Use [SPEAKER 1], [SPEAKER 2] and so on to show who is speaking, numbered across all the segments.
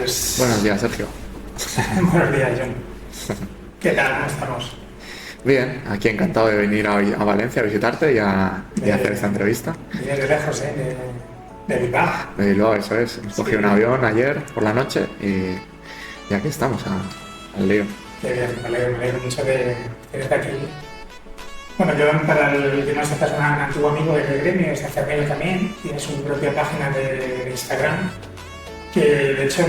[SPEAKER 1] Pues...
[SPEAKER 2] Buenos días, Sergio.
[SPEAKER 1] Buenos días, John. ¿Qué tal? ¿Cómo estamos?
[SPEAKER 2] Bien, aquí encantado de venir a Valencia a visitarte y a hacer esta entrevista.
[SPEAKER 1] Vienes de lejos, de Bilbao.
[SPEAKER 2] De Bilbao, eso es. Hemos cogido un avión ayer por la noche y aquí estamos, al lío.
[SPEAKER 1] Qué bien, me alegro mucho de tenerte aquí. Bueno, yo, para el que no sepas, un antiguo amigo del gremio, es enfermero también, tiene su propia página de Instagram, que de hecho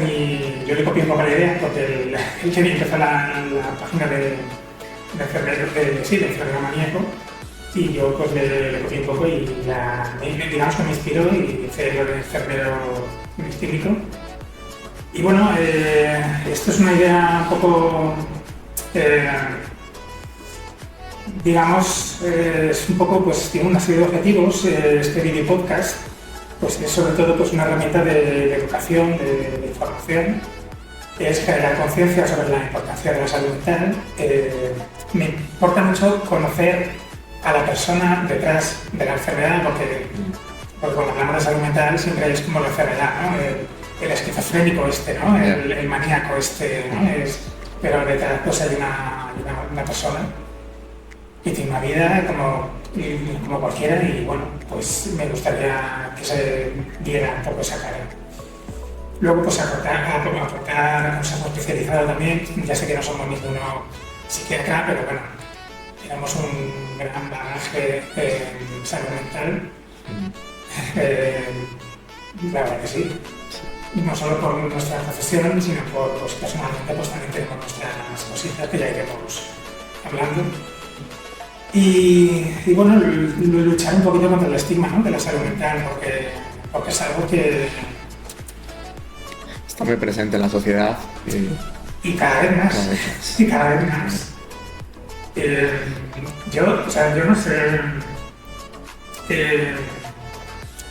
[SPEAKER 1] yo le copié un poco la idea, porque él quería empezar la página de enfermero, de enfermero maníaco, y yo pues le copié un poco y digamos que me inspiró y hice lo de enfermero clínico. Y bueno, esto es una idea un poco... digamos, es un poco, pues tiene una serie de objetivos. Este video podcast pues es sobre todo pues una herramienta de educación, de información, es generar conciencia sobre la importancia de la salud mental. Me importa mucho conocer a la persona detrás de la enfermedad, porque cuando hablamos de salud mental siempre es como la enfermedad, ¿no? El esquizofrénico ¿no? El maníaco ¿no? Pero detrás pues hay una persona que tiene una vida como cualquiera, y bueno, pues me gustaría que se diera un poco esa cara. Luego pues aportar, nos hemos especializado también, ya sé que no somos ninguno psiquiatra, pero bueno, tenemos un gran bagaje en salud mental, la verdad que sí. No solo por nuestra profesión, sino pues personalmente pues también tenemos nuestras cositas que ya iremos hablando. Y bueno, luchar un poquito contra el estigma, ¿no?, de la salud mental, porque es algo que
[SPEAKER 2] está muy presente en la sociedad.
[SPEAKER 1] Y cada vez más. Y cada vez más. Yo no sé.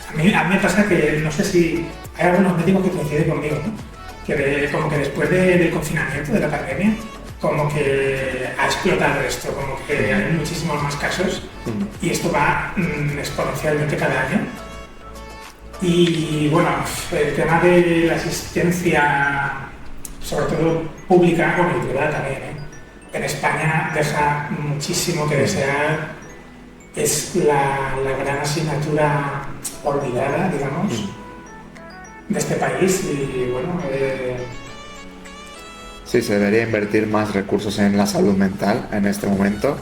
[SPEAKER 1] A mí me pasa que no sé si hay algunos médicos que coinciden conmigo, ¿no? Que como que después del confinamiento, de la pandemia, como que ha explotado esto, como que hay muchísimos más casos y esto va exponencialmente cada año. Y bueno, el tema de la asistencia, sobre todo pública, y privada también, en España deja muchísimo que desear. Es la gran asignatura olvidada, digamos, de este país. Y bueno,
[SPEAKER 2] sí, se debería invertir más recursos en la salud mental en este momento,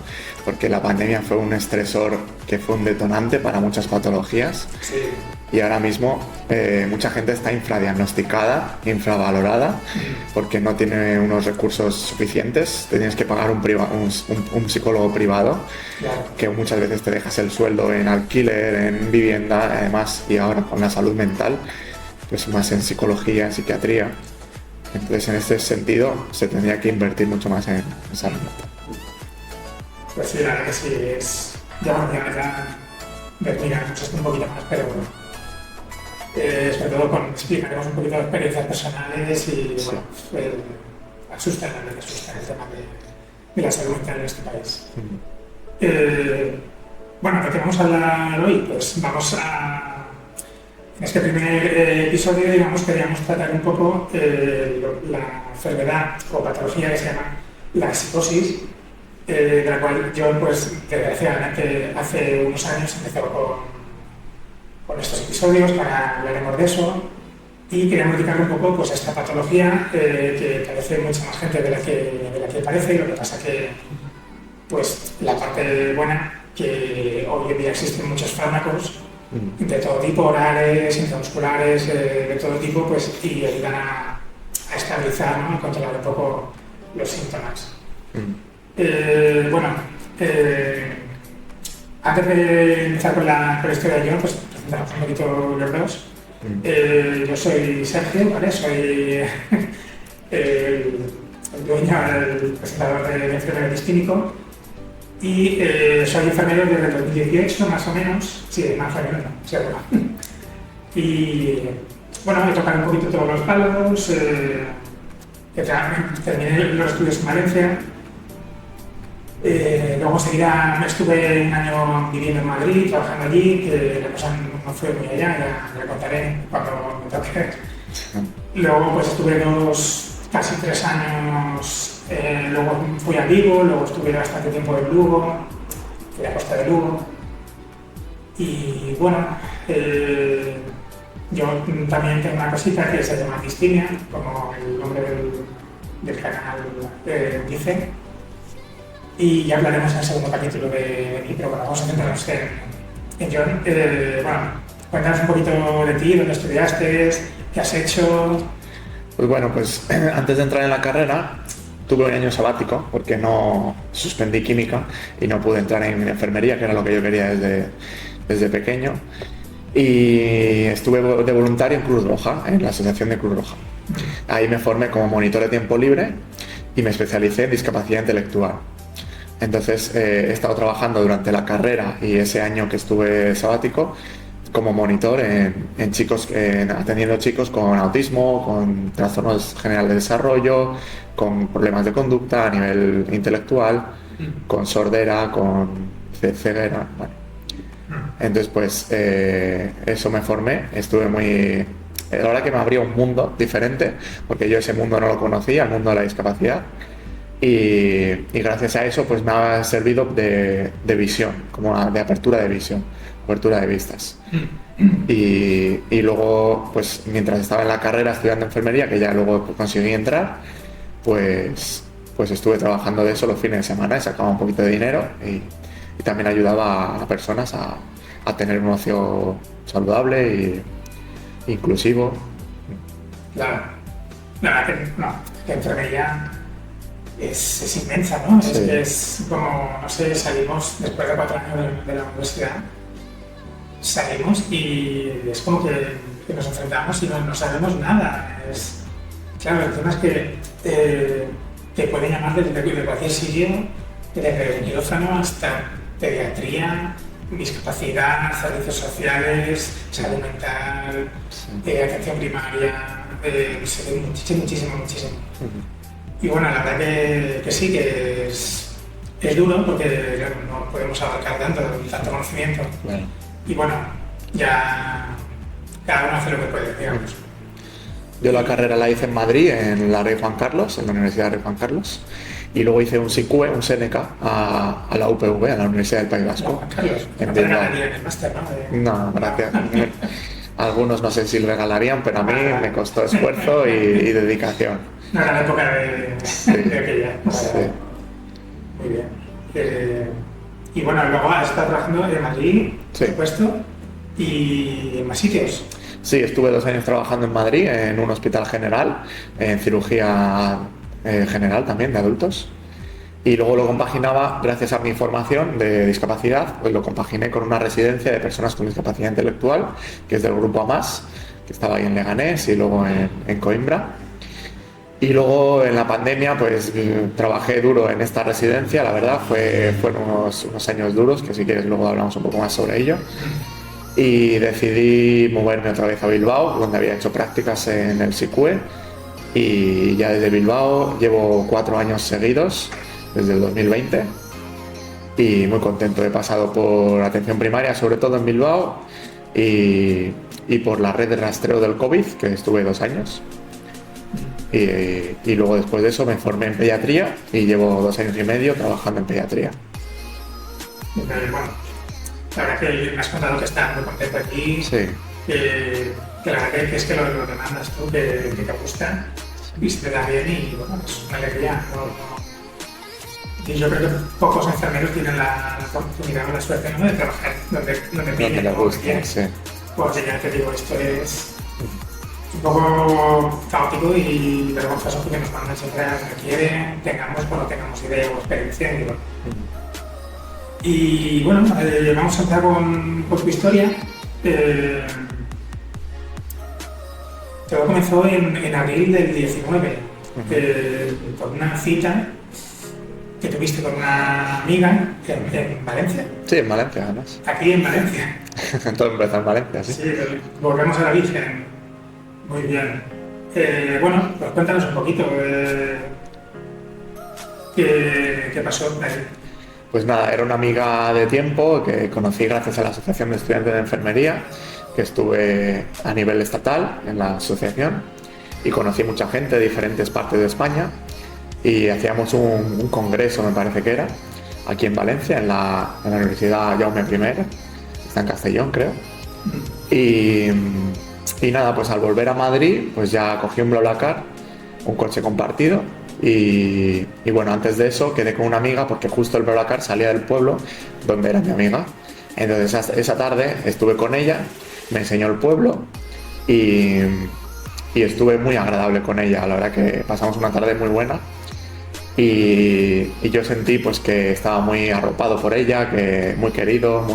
[SPEAKER 2] porque la pandemia fue un estresor que fue un detonante para muchas patologías.
[SPEAKER 1] Sí.
[SPEAKER 2] Y ahora mismo mucha gente está infradiagnosticada, infravalorada, porque no tiene unos recursos suficientes. Tienes que pagar un psicólogo privado,
[SPEAKER 1] Claro.
[SPEAKER 2] que muchas veces te dejas el sueldo en alquiler, en vivienda, además, y ahora con la salud mental, pues más en psicología, en psiquiatría. Entonces, en este sentido, se tendría que invertir mucho más en salud mental.
[SPEAKER 1] Pues sí, la verdad que sí, es... Ya vertiremos esto un poquito más, pero sobre todo explicaremos un poquito de experiencias personales y
[SPEAKER 2] Sí.
[SPEAKER 1] Bueno, asusta el tema de la salud mental en este país. Bueno, ¿de qué vamos a hablar hoy? Pues vamos a... En este primer episodio, digamos, queríamos tratar un poco la enfermedad o patología que se llama la psicosis, de la cual yo, pues, desgraciadamente, hace unos años empecé con estos episodios, hablaremos de eso, y queríamos dedicarle un poco pues, a esta patología que parece mucha más gente de la que parece. Lo que pasa que, pues, la parte buena, que hoy en día existen muchos fármacos de todo tipo, orales, intramusculares, de todo tipo, pues, y ayudan a estabilizar, ¿no?, a controlar un poco los síntomas. Antes de empezar con la historia de John, pues presentamos un poquito los dos. Yo soy Sergio, ¿vale? Soy el dueño, el presentador de Enfermero Clínico, y soy enfermero desde el 2018, más o menos. Sí, más o menos, no, sí, bueno. Y bueno, he tocado un poquito todos los palos, terminé los estudios en Valencia. Luego enseguida estuve un año viviendo en Madrid, trabajando allí, que la cosa no fue muy allá, ya contaré cuando me toque. Luego pues estuve casi 3 años, luego fui a Vigo, luego estuve bastante tiempo en Lugo, fui a la costa de Lugo. Y bueno, yo también tengo una cosita que se llama Distimia, como el nombre del canal dice. Y ya hablaremos en el segundo capítulo de mí, pero bueno, vamos a centrarnos en John. Bueno, cuéntanos un poquito de ti, dónde estudiaste, qué has hecho.
[SPEAKER 2] Pues bueno, pues antes de entrar en la carrera tuve un año sabático porque no suspendí química y no pude entrar en enfermería, que era lo que yo quería desde pequeño. Y estuve de voluntario en Cruz Roja, en la Asociación de Cruz Roja. Ahí me formé como monitor de tiempo libre y me especialicé en discapacidad intelectual. Entonces he estado trabajando durante la carrera y ese año que estuve sabático como monitor en chicos, atendiendo chicos con autismo, con trastornos generales de desarrollo, con problemas de conducta a nivel intelectual, con sordera, con ceguera. Bueno. Entonces pues eso me formé, estuve muy... La verdad que me abrió un mundo diferente, porque yo ese mundo no lo conocía, el mundo de la discapacidad. Y gracias a eso pues me ha servido de visión, como de apertura de visión, apertura de vistas. Y luego pues mientras estaba en la carrera estudiando enfermería, que ya luego conseguí entrar, pues estuve trabajando de eso los fines de semana y sacaba un poquito de dinero y también ayudaba a personas a tener un ocio saludable e inclusivo.
[SPEAKER 1] Claro, que enfermería es inmensa, ¿no? Sí. Es como, no sé, salimos después de 4 años de la universidad, salimos y es como que nos enfrentamos y no sabemos nada. Claro, el tema es que te pueden llamar de cualquier sitio, desde el quirófano hasta pediatría, discapacidad, servicios sociales, salud mental, atención primaria, muchísimo. Y bueno, la verdad que sí, que es duro porque claro, no podemos abarcar tanto conocimiento. Bueno. Y bueno, ya cada uno hace lo que puede, digamos.
[SPEAKER 2] Yo la carrera la hice en Madrid, en la Rey Juan Carlos, en la Universidad Rey Juan Carlos. Y luego hice un SICUE, un SENECA, a la UPV, a la Universidad del País Vasco.
[SPEAKER 1] Juan Carlos, no te regalarían el máster, ¿no?
[SPEAKER 2] No, gracias. Algunos no sé si lo regalarían, pero a mí me costó esfuerzo y dedicación.
[SPEAKER 1] No era la época de aquella.
[SPEAKER 2] Sí.
[SPEAKER 1] Muy bien. Y bueno, luego has estado trabajando en Madrid, por supuesto, y en más sitios.
[SPEAKER 2] Sí, estuve 2 años trabajando en Madrid, en un hospital general, en cirugía general también, de adultos. Y luego lo compaginaba, gracias a mi formación de discapacidad, pues lo compaginé con una residencia de personas con discapacidad intelectual, que es del grupo AMAS, que estaba ahí en Leganés y luego en Coimbra. Y luego en la pandemia pues trabajé duro en esta residencia, la verdad, fueron unos años duros, que si quieres luego hablamos un poco más sobre ello. Y decidí moverme otra vez a Bilbao, donde había hecho prácticas en el SICUE. Y ya desde Bilbao llevo 4 años seguidos, desde el 2020. Y muy contento, he pasado por atención primaria, sobre todo en Bilbao, y por la red de rastreo del COVID, que estuve 2 años. Y luego después de eso me formé en pediatría y llevo 2 años y medio trabajando en pediatría.
[SPEAKER 1] Bueno, la verdad que me has contado que estás muy contento aquí,
[SPEAKER 2] sí.
[SPEAKER 1] que la verdad que es que lo demandas tú, que te gusta y se te da bien y bueno, es una alegría. Y yo creo que pocos enfermeros tienen la oportunidad o la suerte, ¿no?, de trabajar donde piden o quieren.
[SPEAKER 2] Sí.
[SPEAKER 1] Porque ya te digo, esto es un poco caótico y vergonzoso porque nos mandan siempre a donde quieren, tengamos o no tengamos idea o experiencia. Y bueno, vamos a entrar con tu historia. Todo comenzó en abril del 19, con una cita que tuviste con una amiga en Valencia.
[SPEAKER 2] Sí, en Valencia, además.
[SPEAKER 1] Aquí en Valencia.
[SPEAKER 2] Todo empezó en Valencia, sí.
[SPEAKER 1] Sí, volvemos a la Virgen. Muy bien. Bueno, pues cuéntanos un poquito qué pasó ahí.
[SPEAKER 2] Pues nada, era una amiga de tiempo que conocí gracias a la Asociación de Estudiantes de Enfermería, que estuve a nivel estatal en la asociación. y conocí mucha gente de diferentes partes de España y hacíamos un congreso, me parece que era, aquí en Valencia, en la Universidad Jaume I, está en Castellón, creo. Y nada, pues al volver a Madrid, pues ya cogí un BlaBlaCar, un coche compartido, y bueno, antes de eso quedé con una amiga porque justo el BlaBlaCar salía del pueblo donde era mi amiga. Entonces esa tarde estuve con ella, me enseñó el pueblo y estuve muy agradable con ella. La verdad que pasamos una tarde muy buena y yo sentí pues que estaba muy arropado por ella, que muy querido,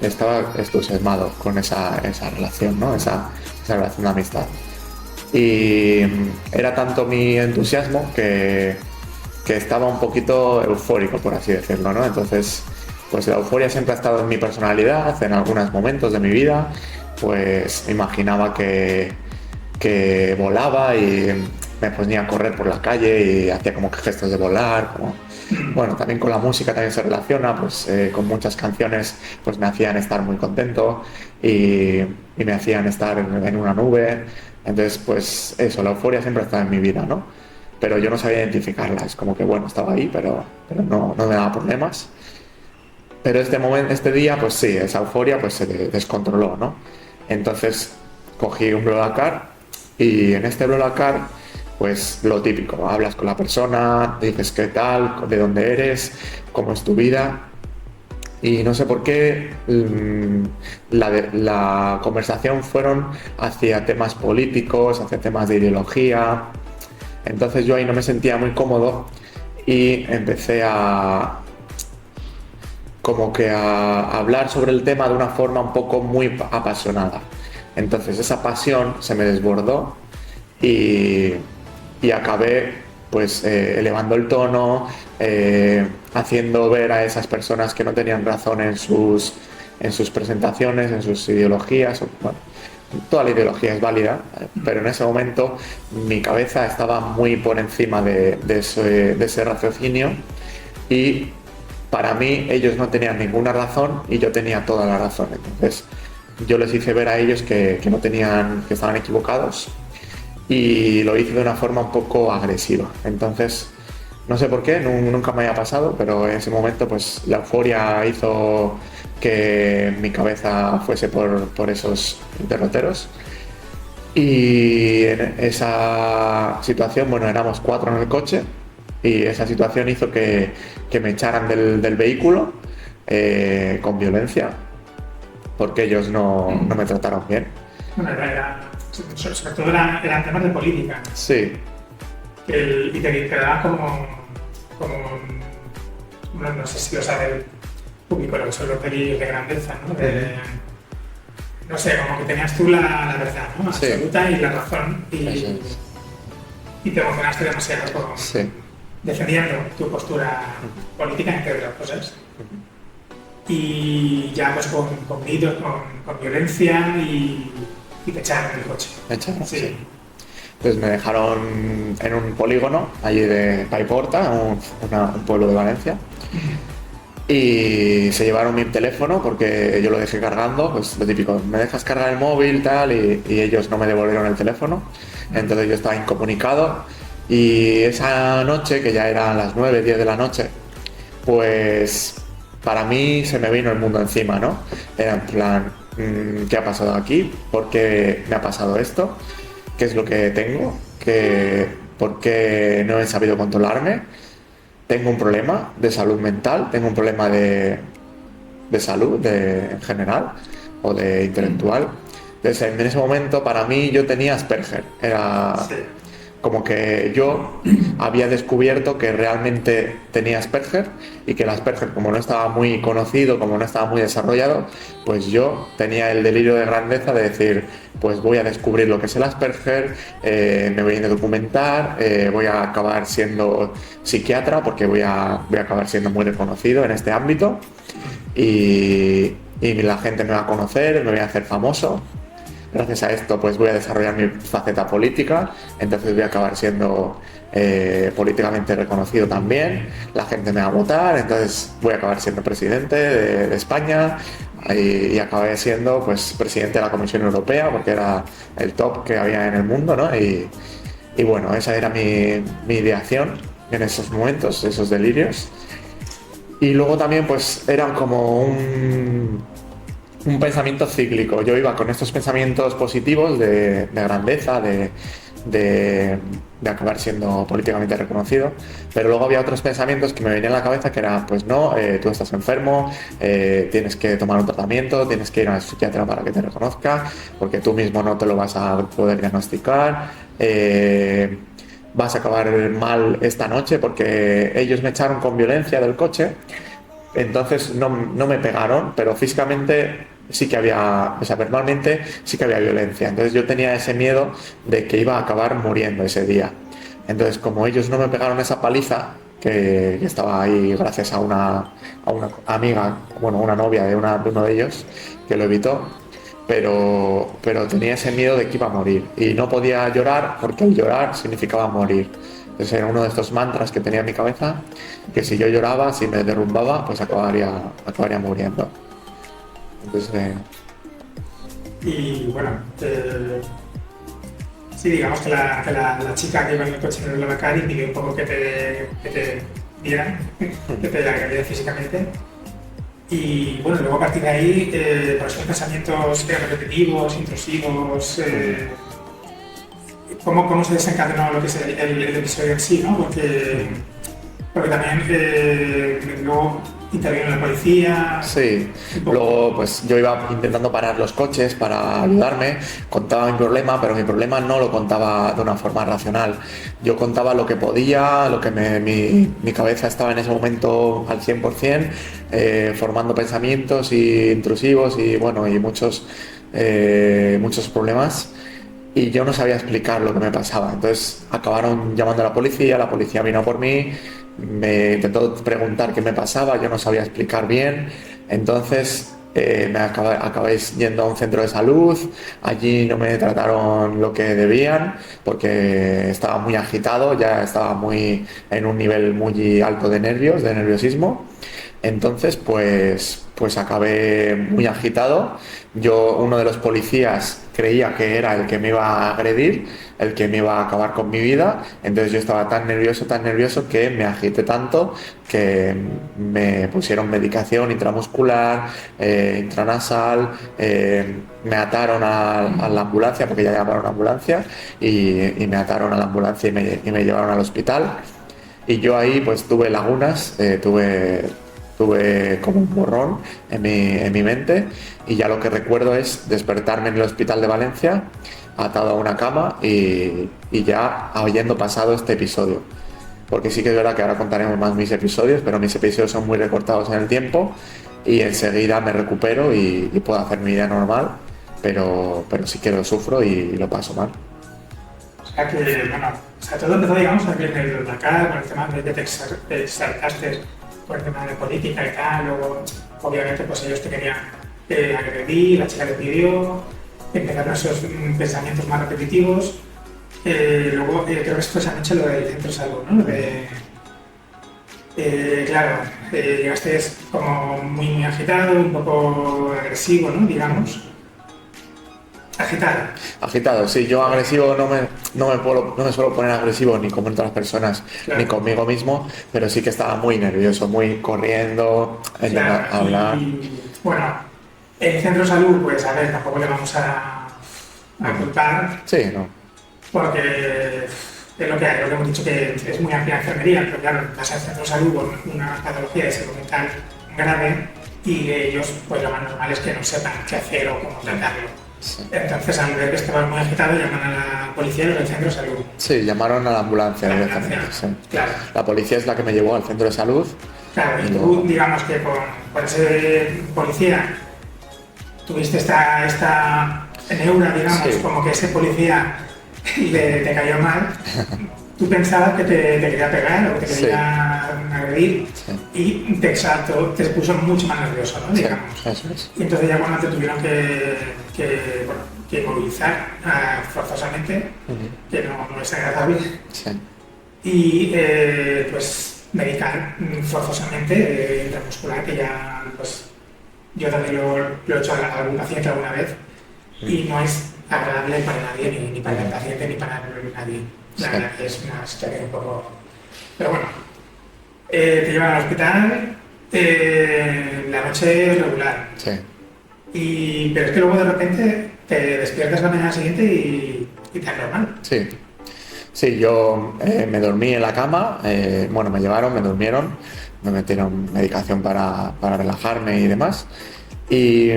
[SPEAKER 2] estaba entusiasmado con esa relación, ¿no? Esa relación de amistad. Y era tanto mi entusiasmo que estaba un poquito eufórico, por así decirlo, ¿no? Entonces, pues la euforia siempre ha estado en mi personalidad, en algunos momentos de mi vida, pues me imaginaba que volaba y me ponía a correr por la calle y hacía como que gestos de volar, como... Bueno, también con la música también se relaciona, pues con muchas canciones pues me hacían estar muy contento y me hacían estar en una nube. Entonces, pues eso, la euforia siempre está en mi vida, ¿no? Pero yo no sabía identificarla, es como que bueno, estaba ahí, pero no me daba problemas. Pero este día, pues sí, esa euforia pues se descontroló, ¿no? Entonces cogí un BlaBlaCar y en este BlaBlaCar, pues lo típico, hablas con la persona, dices qué tal, de dónde eres, cómo es tu vida. Y no sé por qué la conversación fueron hacia temas políticos, hacia temas de ideología. Entonces yo ahí no me sentía muy cómodo y empecé a hablar sobre el tema de una forma un poco muy apasionada. Entonces esa pasión se me desbordó y acabé pues elevando el tono, haciendo ver a esas personas que no tenían razón en sus presentaciones, en sus ideologías. Bueno, toda la ideología es válida, pero en ese momento mi cabeza estaba muy por encima de ese raciocinio y para mí ellos no tenían ninguna razón y yo tenía toda la razón. Entonces yo les hice ver a ellos que estaban equivocados y lo hice de una forma un poco agresiva. Entonces no sé por qué, nunca me había pasado, pero en ese momento pues la euforia hizo que mi cabeza fuese por esos derroteros. Y en esa situación, bueno, éramos 4 en el coche y esa situación hizo que me echaran del vehículo con violencia porque ellos no me trataron bien.
[SPEAKER 1] Bueno, sobre todo eran temas de política.
[SPEAKER 2] Sí.
[SPEAKER 1] Y te quedaba como no sé si lo sabe el público, lo que son los delirios de grandeza, ¿no? No sé, como que tenías tú la verdad, ¿no? Absoluta, sí. Y la razón, y te emocionaste demasiado defendiendo tu postura política, entre otras cosas. Y ya pues con gritos, con violencia y te echaron del coche.
[SPEAKER 2] ¿Me echaron? Sí. Pues me dejaron en un polígono allí de Paiporta, un pueblo de Valencia. Y se llevaron mi teléfono porque yo lo dejé cargando, pues lo típico, me dejas cargar el móvil tal y ellos no me devolvieron el teléfono. Entonces yo estaba incomunicado y esa noche, que ya eran las 9, 10 de la noche, pues para mí se me vino el mundo encima, ¿no? Era en plan, ¿qué ha pasado aquí? ¿Por qué me ha pasado esto? ¿Qué es lo que tengo? ¿Por qué no he sabido controlarme? Tengo un problema de salud mental, tengo un problema de salud en general o de intelectual. Entonces, en ese momento para mí yo tenía Asperger, era como que yo había descubierto que realmente tenía Asperger y que el Asperger, como no estaba muy conocido, como no estaba muy desarrollado, pues yo tenía el delirio de grandeza de decir, pues voy a descubrir lo que es el Asperger, me voy a documentar, voy a acabar siendo psiquiatra porque voy a acabar siendo muy reconocido en este ámbito y la gente me va a conocer, me voy a hacer famoso. Gracias a esto pues voy a desarrollar mi faceta política, entonces voy a acabar siendo políticamente reconocido también, la gente me va a votar, entonces voy a acabar siendo presidente de España, y acabé siendo pues presidente de la Comisión Europea porque era el top que había en el mundo, ¿no? Y bueno, esa era mi ideación en esos momentos, esos delirios. Y luego también pues eran como un pensamiento cíclico. Yo iba con estos pensamientos positivos de grandeza, de acabar siendo políticamente reconocido, pero luego había otros pensamientos que me venían a la cabeza que era, pues no, tú estás enfermo, tienes que tomar un tratamiento, tienes que ir a un psiquiatra para que te reconozca, porque tú mismo no te lo vas a poder diagnosticar, vas a acabar mal esta noche porque ellos me echaron con violencia del coche. Entonces no me pegaron, pero físicamente sí que había, o sea, verbalmente sí que había violencia. Entonces yo tenía ese miedo de que iba a acabar muriendo ese día. Entonces, como ellos no me pegaron esa paliza, que estaba ahí gracias a una amiga, bueno, una novia de uno de ellos, que lo evitó, pero tenía ese miedo de que iba a morir. Y no podía llorar porque el llorar significaba morir. Entonces era uno de estos mantras que tenía en mi cabeza, que si yo lloraba, si me derrumbaba, pues acabaría muriendo. Entonces,
[SPEAKER 1] Y bueno, sí, digamos que la chica que iba en el coche en el Lavacar y pidió un poco que te dieran, que te agredieran físicamente. Y bueno, luego a partir de ahí, por esos pensamientos repetitivos, intrusivos, ¿cómo se desencadenó lo que es el episodio en sí, ¿no? Porque también luego intervino la policía.
[SPEAKER 2] sí, luego pues yo iba intentando parar los coches para ayudarme, contaba mi problema, pero mi problema no lo contaba de una forma racional. Yo contaba lo que podía, lo que mi cabeza estaba en ese momento al 100%, formando pensamientos intrusivos y bueno, y muchos problemas. Y yo no sabía explicar lo que me pasaba. Entonces acabaron llamando a la policía vino por mí, me intentó preguntar qué me pasaba, yo no sabía explicar bien. Entonces acabé yendo a un centro de salud, allí no me trataron lo que debían porque estaba muy agitado, ya estaba en un nivel muy alto de nervios, de nerviosismo. Entonces, pues acabé muy agitado. Uno de los policías creía que era el que me iba a agredir, el que me iba a acabar con mi vida. Entonces yo estaba tan nervioso que me agité tanto que me pusieron medicación intramuscular, intranasal, me ataron a la ambulancia porque ya llamaron a ambulancia y me ataron a la ambulancia y me llevaron al hospital. Y yo ahí pues tuve lagunas, tuve como un borrón en mi mente y ya lo que recuerdo es despertarme en el hospital de Valencia atado a una cama y ya habiendo pasado este episodio. Porque sí que es verdad que ahora contaremos más mis episodios, pero mis episodios son muy recortados en el tiempo y enseguida me recupero y puedo hacer mi vida normal, pero sí que lo sufro y lo paso mal.
[SPEAKER 1] O sea que, bueno, todo empezó, digamos, aquí en el Dakar, con el tema de que te exaltaste por el tema de política y tal, luego obviamente pues ellos te querían agredir, la chica le pidió, empezaron esos pensamientos más repetitivos, luego creo que después han hecho lo del centro de salud, ¿no? Claro, llegaste como muy agitado, un poco agresivo, ¿no? Digamos. Agitado,
[SPEAKER 2] sí, yo agresivo no me suelo poner agresivo ni con otras personas, claro, ni conmigo mismo, pero sí que estaba muy nervioso, muy corriendo,
[SPEAKER 1] claro,
[SPEAKER 2] a hablar.
[SPEAKER 1] Y, bueno, el centro de salud, pues a ver, tampoco le vamos a culpar.
[SPEAKER 2] Sí, no.
[SPEAKER 1] Porque es lo que hay, lo que hemos dicho que es muy amplia la enfermería, pero claro, vas al centro de salud con una patología de salud mental grave y ellos, pues lo más normal es que no sepan qué hacer o cómo tratarlo. Sí. Entonces, al ver que estaba muy agitado, llaman a la policía del centro de salud.
[SPEAKER 2] Sí, llamaron a la ambulancia directamente. Sí.
[SPEAKER 1] Claro.
[SPEAKER 2] La policía es la que me llevó al centro de salud.
[SPEAKER 1] Claro, y tú, digamos que con ese policía tuviste esta neura, digamos, sí, como que ese policía te cayó mal. Tú pensabas que te quería pegar o que te quería agredir, sí, y te exaltó, te puso mucho más nervioso, ¿no? Digamos.
[SPEAKER 2] Sí, eso es.
[SPEAKER 1] Y entonces ya cuando te tuvieron que movilizar forzosamente, que no es agradable,
[SPEAKER 2] sí,
[SPEAKER 1] y pues medicar forzosamente intramuscular, que ya pues yo también lo he hecho a algún paciente alguna vez y no es agradable para nadie, ni para el paciente ni para nadie. La verdad que es una situación un poco... Pero bueno, te llevan al hospital, la noche regular.
[SPEAKER 2] Sí.
[SPEAKER 1] Pero es que luego de repente te despiertas la mañana siguiente y te es normal.
[SPEAKER 2] Sí. Sí, yo me dormí en la cama, bueno, me llevaron, me durmieron, me metieron medicación para relajarme y demás. Y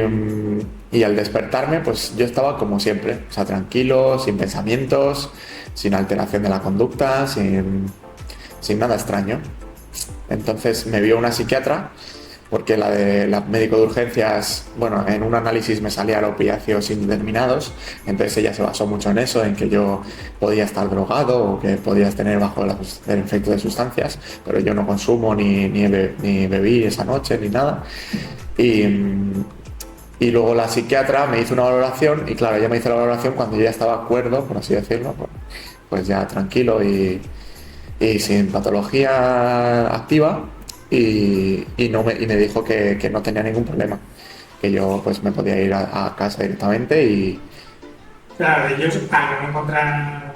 [SPEAKER 2] al despertarme, pues yo estaba como siempre, o sea, tranquilo, sin pensamientos, sin alteración de la conducta, sin nada extraño. Entonces me vio una psiquiatra, porque la médico de urgencias, bueno, en un análisis me salían opiáceos indeterminados, entonces ella se basó mucho en eso, en que yo podía estar drogado o que podías tener bajo el efecto de sustancias, pero yo no consumo ni bebí esa noche ni nada. Y luego la psiquiatra me hizo una valoración y claro, ella me hizo la valoración cuando yo ya estaba cuerdo, por así decirlo, pues ya tranquilo y sin patología activa. Y me dijo que no tenía ningún problema, que yo pues me podía ir a casa directamente y...
[SPEAKER 1] Claro, ellos para no encontrar,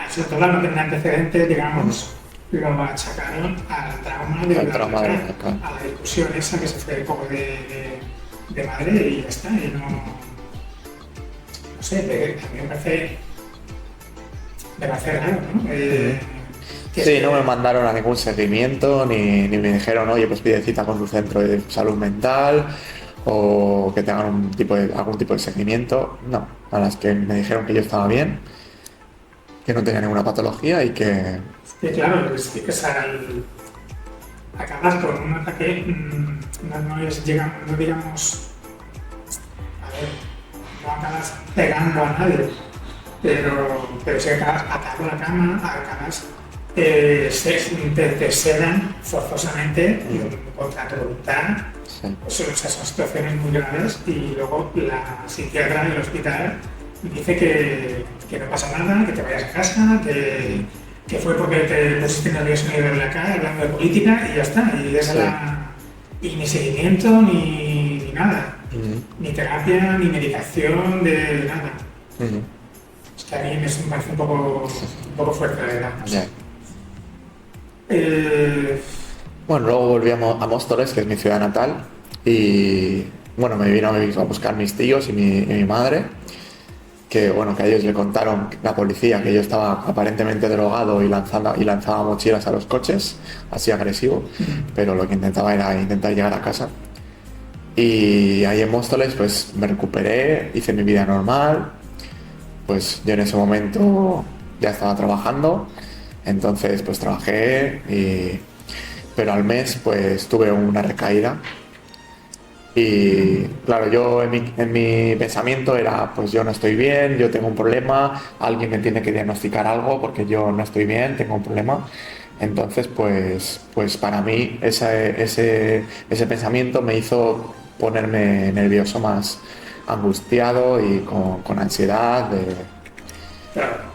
[SPEAKER 1] sobre todo al no tener antecedentes, digamos, lo achacaron al trauma de a la discusión esa que se fue un poco de madre y ya está, y no sé, a mí me parece raro, ¿no?
[SPEAKER 2] Sí, no me mandaron a ningún seguimiento, ni me dijeron, oye, pues pide cita con tu centro de salud mental o que te hagan algún tipo de seguimiento. No, a las que me dijeron que yo estaba bien, que no tenía ninguna patología y que...
[SPEAKER 1] Sí, claro, es que acabas con un ataque, no digamos, a ver, no acabas pegando a nadie, pero si acabas atado a la cama, acabas... te sedan forzosamente contra tu voluntad. Sí. Son situaciones muy graves y luego la psiquiatra del hospital dice que no pasa nada, que te vayas a casa, que fue porque te pusiste nervioso en ir a la calle hablando de política y ya está. Y ni seguimiento ni nada, ni terapia, ni medicación, de nada. Es que a mí me parece un poco fuerte, la verdad. No sé.
[SPEAKER 2] Bueno, luego volví a Móstoles, que es mi ciudad natal, y bueno, me vino a buscar mis tíos y mi madre, que bueno, que a ellos le contaron la policía que yo estaba aparentemente drogado y lanzaba mochilas a los coches, así agresivo, pero lo que intentaba era intentar llegar a casa. Y ahí en Móstoles pues me recuperé, hice mi vida normal, pues yo en ese momento ya estaba trabajando. Entonces pues trabajé, pero al mes pues tuve una recaída y claro, yo en mi pensamiento era pues yo no estoy bien, yo tengo un problema, alguien me tiene que diagnosticar algo porque yo no estoy bien, tengo un problema. Entonces pues para mí ese pensamiento me hizo ponerme nervioso, más angustiado y con ansiedad
[SPEAKER 1] Claro.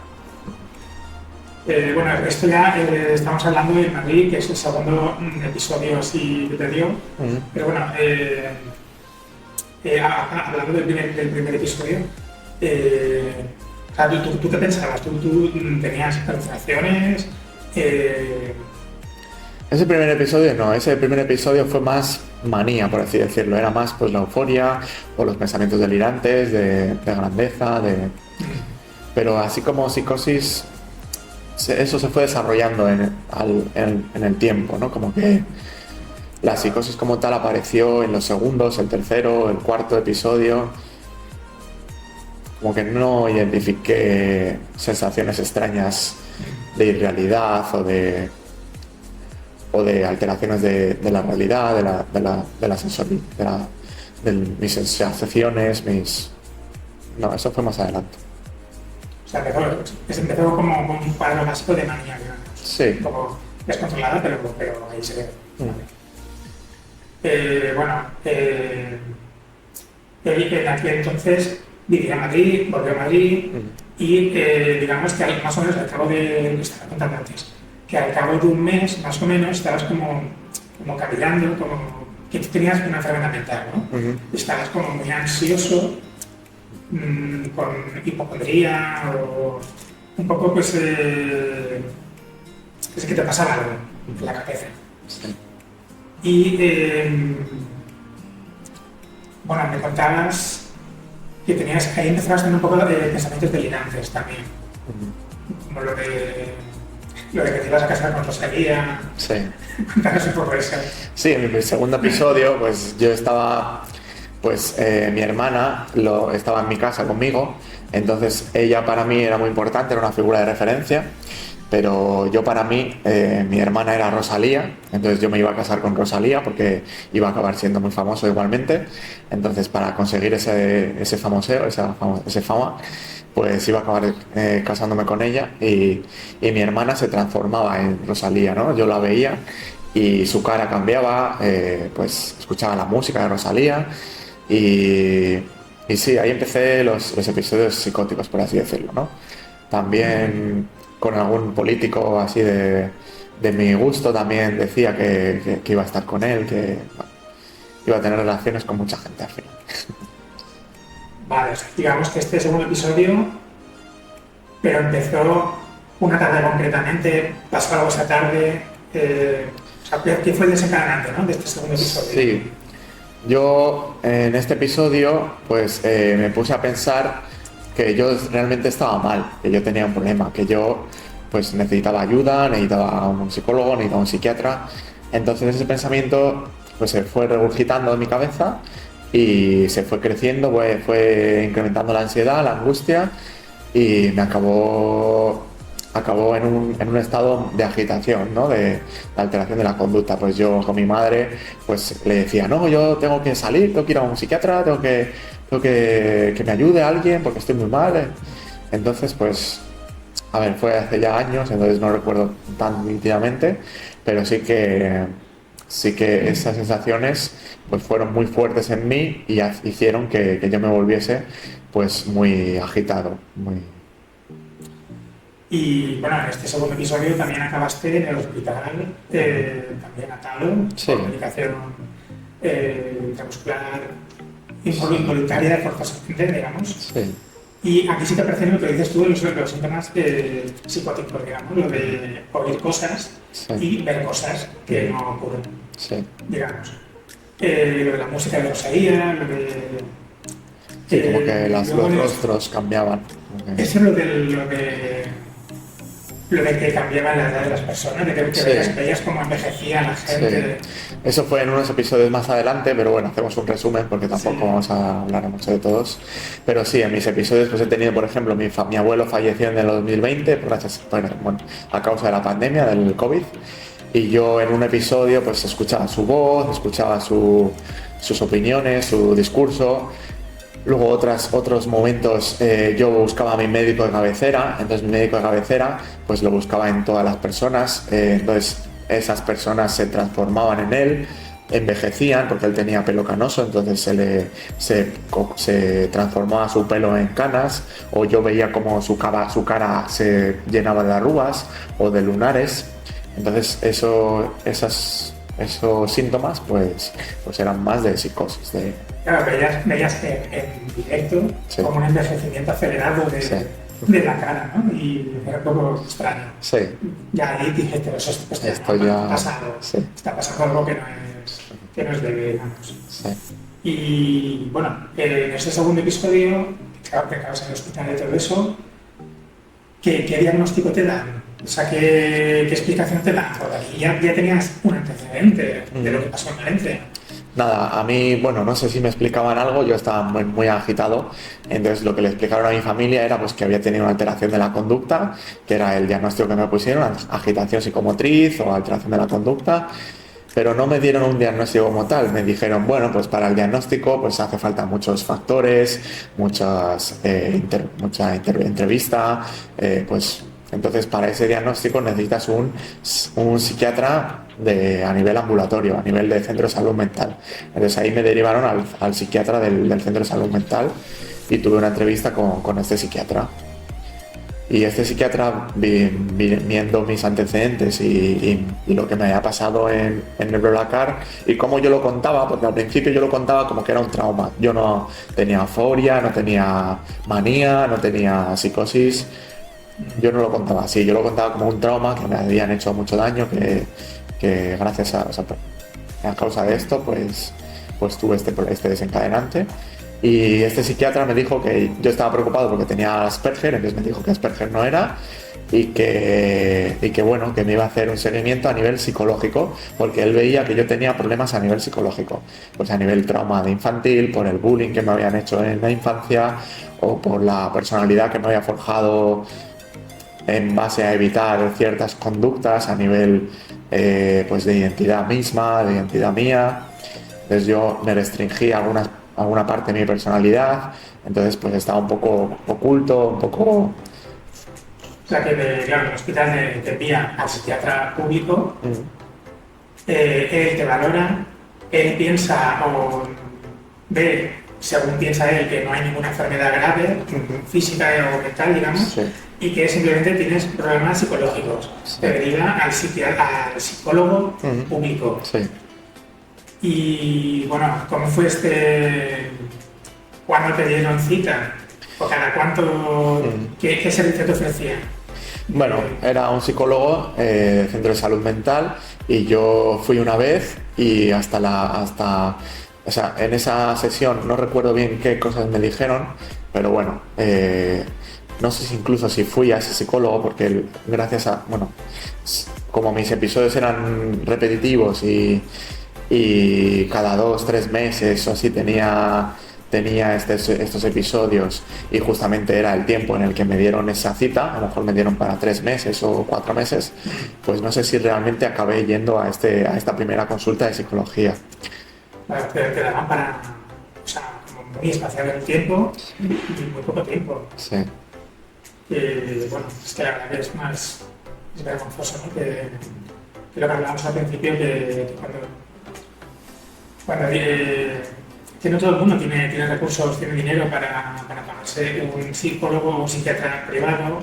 [SPEAKER 1] Bueno, esto ya estamos hablando de Madrid, que es el segundo episodio así que te digo. Pero bueno, hablando del primer episodio, claro, ¿tú qué pensabas? ¿Tú tenías alucinaciones?
[SPEAKER 2] Ese primer episodio no, ese primer episodio fue más manía, por así decirlo. Era más pues la euforia o los pensamientos delirantes de grandeza, pero así como psicosis... Eso se fue desarrollando en el tiempo, ¿no? Como que la psicosis como tal apareció en los segundos, el tercero, el cuarto episodio. Como que no identifiqué sensaciones extrañas de irrealidad o de alteraciones de la realidad, de mis sensaciones, No, eso fue más adelante.
[SPEAKER 1] O sea, empezó como un cuadro básico de manía, digamos.
[SPEAKER 2] Sí.
[SPEAKER 1] Un poco descontrolada, pero ahí se ve. Bueno, en aquel entonces vivía en Madrid, volvió a Madrid y digamos que más o menos al cabo de, lo estaba contando antes, que al cabo de un mes más o menos estabas como caminando, como que tú tenías una enfermedad mental, ¿no? Estabas como muy ansioso, con hipocondría o un poco pues es que te pasaba algo en la cabeza.
[SPEAKER 2] Sí.
[SPEAKER 1] Y bueno, me contabas que tenías, ahí empezabas a tener un poco de pensamientos delirantes también, como lo de que te ibas a casar con Rosalía.
[SPEAKER 2] Sí.
[SPEAKER 1] Cuéntanos un poco eso.
[SPEAKER 2] Sí, en mi segundo episodio, pues yo estaba, pues mi hermana estaba en mi casa conmigo, entonces ella para mí era muy importante, era una figura de referencia, pero yo para mí, mi hermana era Rosalía, entonces yo me iba a casar con Rosalía porque iba a acabar siendo muy famoso igualmente, entonces para conseguir ese famoseo, ese fama, pues iba a acabar casándome con ella y mi hermana se transformaba en Rosalía, ¿no? Yo la veía y su cara cambiaba, pues escuchaba la música de Rosalía y sí, ahí empecé los episodios psicóticos, por así decirlo, ¿no? También con algún político así de mi gusto también decía que iba a estar con él, que bueno, iba a tener relaciones con mucha gente al final.
[SPEAKER 1] Vale, o sea, digamos que este segundo episodio, pero empezó una tarde concretamente, pasó algo esa tarde, o sea, ¿qué fue el desencadenante, ¿no?, de este segundo episodio?
[SPEAKER 2] Sí, yo en este episodio pues me puse a pensar que yo realmente estaba mal, que yo tenía un problema, que yo pues necesitaba ayuda, necesitaba un psicólogo, necesitaba un psiquiatra. Entonces ese pensamiento pues se fue regurgitando en mi cabeza y se fue creciendo, fue incrementando la ansiedad, la angustia y me acabó en un estado de agitación, ¿no? De alteración de la conducta. Pues yo con mi madre pues le decía, no, yo tengo que salir, tengo que ir a un psiquiatra, tengo que me ayude alguien porque estoy muy mal. Entonces pues, a ver, fue hace ya años, entonces no recuerdo tan nítidamente, pero sí que esas sensaciones pues fueron muy fuertes en mí y hicieron que yo me volviese pues muy agitado, muy...
[SPEAKER 1] Y bueno, en este segundo episodio también acabaste en el hospital, también atado,
[SPEAKER 2] Sí.
[SPEAKER 1] por medicación intramuscular involuntaria de forzosa, digamos.
[SPEAKER 2] Sí.
[SPEAKER 1] Y aquí sí te aparecen lo que dices tú, los síntomas psicóticos, digamos, lo de oír cosas
[SPEAKER 2] Sí.
[SPEAKER 1] y ver cosas que no ocurren,
[SPEAKER 2] Sí.
[SPEAKER 1] digamos. Lo de la música de Rosalía, lo de...
[SPEAKER 2] Sí, como que los
[SPEAKER 1] luego
[SPEAKER 2] rostros cambiaban.
[SPEAKER 1] eso es lo de que cambiaban la edad de las personas, de que
[SPEAKER 2] Sí.
[SPEAKER 1] veías cómo envejecía la gente.
[SPEAKER 2] Sí. Eso fue en unos episodios más adelante, pero bueno, hacemos un resumen porque tampoco
[SPEAKER 1] Sí.
[SPEAKER 2] vamos a hablar mucho de todos. Pero sí, en mis episodios pues he tenido, por ejemplo, mi abuelo falleció en el 2020 a causa de la pandemia, del COVID. Y yo en un episodio pues escuchaba su voz, escuchaba sus opiniones, su discurso. Luego otros momentos yo buscaba a mi médico de cabecera, entonces mi médico de cabecera pues lo buscaba en todas las personas, entonces esas personas se transformaban en él, envejecían porque él tenía pelo canoso, entonces se transformaba su pelo en canas, o yo veía como su cara se llenaba de arrugas o de lunares, entonces esos síntomas pues eran más de psicosis,
[SPEAKER 1] Claro, veías en directo
[SPEAKER 2] Sí.
[SPEAKER 1] como un envejecimiento acelerado
[SPEAKER 2] Sí.
[SPEAKER 1] de la cara, ¿no? Y era un poco extraño.
[SPEAKER 2] Sí.
[SPEAKER 1] Ya ahí dije, pero esto
[SPEAKER 2] Esto
[SPEAKER 1] ya
[SPEAKER 2] ya-
[SPEAKER 1] ha pasado,
[SPEAKER 2] sí.
[SPEAKER 1] está pasando algo que no es de, digamos.
[SPEAKER 2] Sí.
[SPEAKER 1] Y bueno, en este segundo episodio, claro, que acabas en el hospital y todo eso, ¿qué diagnóstico te dan? O sea, ¿qué explicación te dan? Porque aquí ya tenías un antecedente de lo que pasó en Valencia.
[SPEAKER 2] Nada, a mí, bueno, no sé si me explicaban algo, yo estaba muy agitado, entonces lo que le explicaron a mi familia era pues que había tenido una alteración de la conducta, que era el diagnóstico que me pusieron, agitación psicomotriz o alteración de la conducta, pero no me dieron un diagnóstico como tal, me dijeron, bueno, pues para el diagnóstico pues hace falta muchos factores, mucha entrevista, pues entonces para ese diagnóstico necesitas un psiquiatra a nivel ambulatorio, a nivel de centro de salud mental. Entonces ahí me derivaron al psiquiatra del centro de salud mental y tuve una entrevista con este psiquiatra. Y este psiquiatra, viendo mis antecedentes y lo que me había pasado en el BlaBlaCar y cómo yo lo contaba, porque al principio yo lo contaba como que era un trauma. Yo no tenía euforia, no tenía manía, no tenía psicosis. Yo no lo contaba así, yo lo contaba como un trauma que me habían hecho mucho daño, que gracias a, o sea, a causa de esto, pues tuve este desencadenante. Y este psiquiatra me dijo que yo estaba preocupado porque tenía Asperger, entonces me dijo que Asperger no era y que bueno, que me iba a hacer un seguimiento a nivel psicológico, porque él veía que yo tenía problemas a nivel psicológico, pues a nivel trauma de infantil, por el bullying que me habían hecho en la infancia o por la personalidad que me había forjado en base a evitar ciertas conductas a nivel pues de identidad misma, de identidad mía. Entonces yo me restringí alguna parte de mi personalidad, entonces pues estaba un poco oculto, un poco...
[SPEAKER 1] O sea que, claro, el hospital te envía al psiquiatra público, él te valora, él piensa o ve, según piensa él, que no hay ninguna enfermedad grave, física o mental, digamos,
[SPEAKER 2] Sí.
[SPEAKER 1] y que simplemente tienes problemas psicológicos.
[SPEAKER 2] Sí.
[SPEAKER 1] Te deriva al psicólogo público.
[SPEAKER 2] Sí.
[SPEAKER 1] Y bueno, ¿cómo fue ¿Cuándo te dieron cita? ¿O cada cuánto? ¿Qué servicio te ofrecía?
[SPEAKER 2] Bueno, era un psicólogo del centro de salud mental y yo fui una vez y o sea, en esa sesión no recuerdo bien qué cosas me dijeron, pero bueno, no sé si incluso si fui a ese psicólogo porque gracias a, bueno, como mis episodios eran repetitivos y cada 2-3 meses o así tenía estos episodios y justamente era el tiempo en el que me dieron esa cita, a lo mejor me dieron para 3 meses o 4 meses, pues no sé si realmente acabé yendo a esta primera consulta de psicología.
[SPEAKER 1] Bueno, te daban para, o sea, como muy espaciado el tiempo y muy poco tiempo.
[SPEAKER 2] Sí.
[SPEAKER 1] Bueno, es que la verdad que es vergonzoso, ¿no? Que lo que hablábamos al principio, que que no todo el mundo tiene recursos, tiene dinero para pagarse un psicólogo o un psiquiatra privado,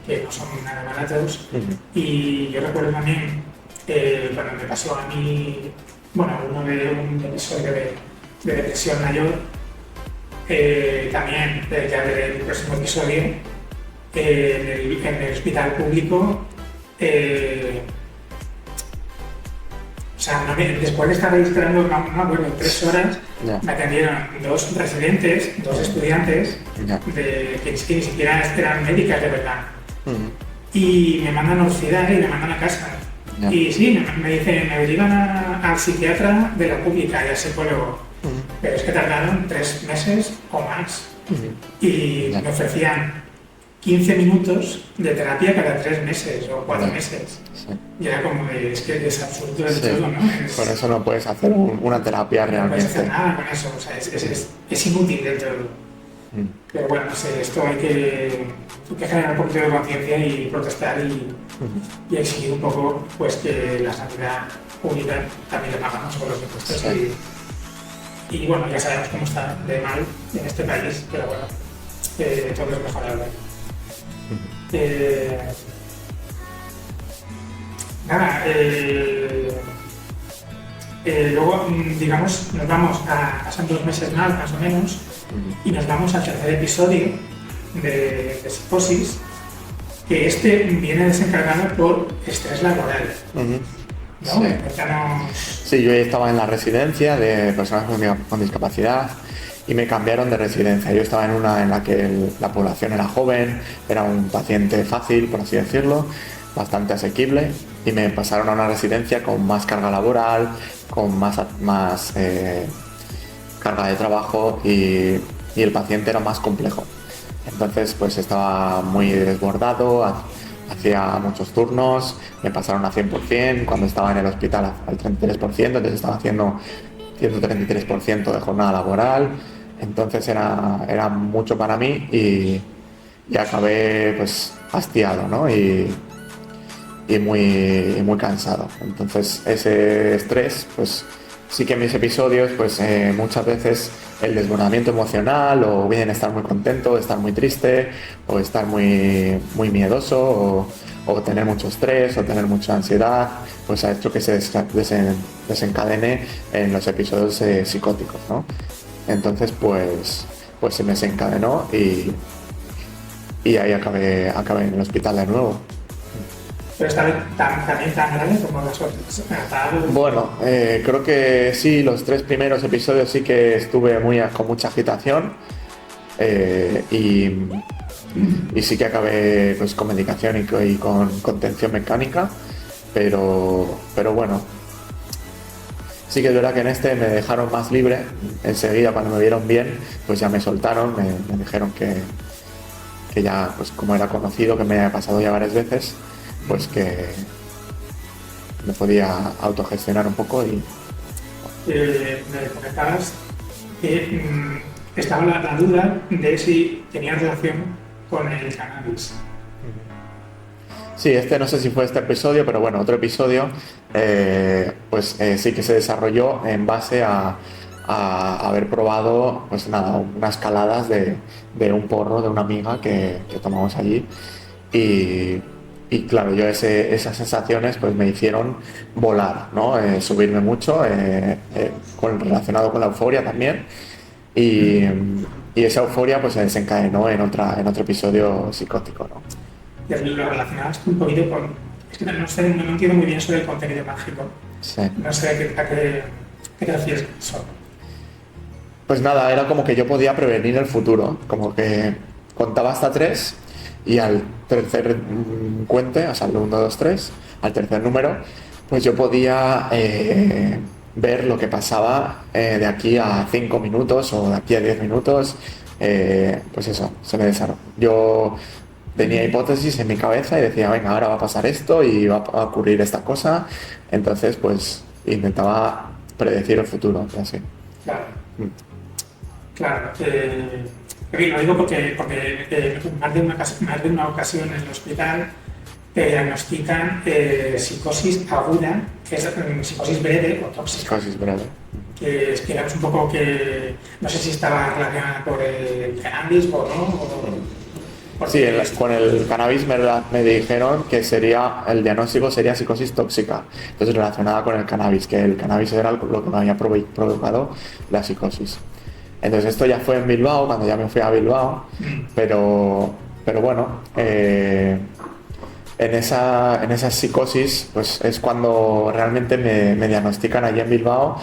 [SPEAKER 1] que no son nada baratos. Y yo recuerdo también cuando me pasó a mí, bueno, un episodio de depresión mayor, también ya del próximo episodio, en el hospital público. O sea, después de estar ahí esperando, no me acuerdo, 3 horas, me atendieron 2 residentes, 2 estudiantes, que ni siquiera eran médicas de verdad. Y me mandan a universidad y me mandan a casa. Y sí, me dicen, me derivan al psiquiatra de la pública y al psicólogo. Pero es que tardaron 3 meses o más. Y me ofrecían 15 minutos de terapia cada 3 meses o 4 meses.
[SPEAKER 2] Sí.
[SPEAKER 1] Y era como es que es absurdo del todo, ¿no?
[SPEAKER 2] Con eso no puedes hacer una terapia realmente.
[SPEAKER 1] No puedes hacer nada con eso, o sea, es inútil del todo. Pero bueno, no sé, esto hay que generar un poquito de conciencia y protestar y exigir un poco pues que la sanidad pública también le pagamos por los impuestos.
[SPEAKER 2] Sí.
[SPEAKER 1] Y bueno, ya sabemos cómo está de mal en este país, pero bueno, todo es mejorable. Nada, luego, digamos, nos vamos pasan 2 meses más o menos, y nos vamos al tercer episodio de psicosis, que viene desencadenado por estrés laboral. ¿No?
[SPEAKER 2] Sí. Sí, yo estaba en la residencia de personas con discapacidad y me cambiaron de residencia. Yo estaba en una en la que la población era joven, era un paciente fácil, por así decirlo, bastante asequible, y me pasaron a una residencia con más carga laboral, con más carga de trabajo y el paciente era más complejo. Entonces pues estaba muy desbordado, hacía muchos turnos, me pasaron a 100%, cuando estaba en el hospital al 33%, entonces estaba haciendo 133% de jornada laboral, entonces era mucho para mí y acabé pues hastiado, ¿no? y muy cansado. Entonces ese estrés pues sí que en mis episodios, pues muchas veces el desbordamiento emocional, o bien estar muy contento, estar muy triste, o estar muy, muy miedoso, o tener mucho estrés, o tener mucha ansiedad, pues ha hecho que se desencadene en los episodios psicóticos, ¿no? Entonces, pues se me desencadenó y ahí acabé en el hospital de nuevo.
[SPEAKER 1] Pero esta vez también tan grave como las otras.
[SPEAKER 2] Bueno, creo que sí, los 3 primeros episodios sí que estuve con mucha agitación y sí que acabé pues, con medicación y con contención mecánica, pero bueno, sí que es verdad que en este me dejaron más libre. Enseguida, cuando me vieron bien, pues ya me soltaron, me dijeron que ya, pues como era conocido, que me había pasado ya varias veces, pues que me podía autogestionar un poco y...
[SPEAKER 1] Me comentabas que estaba la duda de si tenía relación con el cannabis.
[SPEAKER 2] Sí, no sé si fue este episodio, pero bueno, otro episodio, sí que se desarrolló en base a haber probado, pues nada, unas caladas de un porro de una amiga que tomamos allí y claro, yo esas sensaciones pues me hicieron volar, ¿no? Subirme mucho, relacionado con la euforia también y, y esa euforia pues se desencadenó en otro episodio psicótico, ¿no?
[SPEAKER 1] Y lo relacionabas un poquito con... Es que no sé, no entiendo muy bien sobre el contenido mágico.
[SPEAKER 2] Sí.
[SPEAKER 1] No sé a qué te refieres con eso.
[SPEAKER 2] Pues nada, era como que yo podía prevenir el futuro, como que contaba hasta 3 y al tercer cuente, o sea, el 1, 2, 3, al tercer número, pues yo podía ver lo que pasaba de aquí a 5 minutos o de aquí a 10 minutos, pues eso, se me desarrolló. Yo tenía hipótesis en mi cabeza y decía, venga, ahora va a pasar esto y va a ocurrir esta cosa, entonces pues intentaba predecir el futuro, y así.
[SPEAKER 1] Claro. Claro, lo digo porque más de una ocasión en el hospital te diagnostican psicosis aguda, que es psicosis breve o tóxica.
[SPEAKER 2] Psicosis breve.
[SPEAKER 1] Que explicamos un poco que no sé si estaba relacionada por el cannabis o no.
[SPEAKER 2] Sí, con el cannabis me dijeron que el diagnóstico sería psicosis tóxica, entonces relacionada con el cannabis, que el cannabis era lo que me había provocado la psicosis. Entonces esto ya fue en Bilbao, cuando ya me fui a Bilbao, pero bueno, en esa psicosis pues es cuando realmente me diagnostican allí en Bilbao,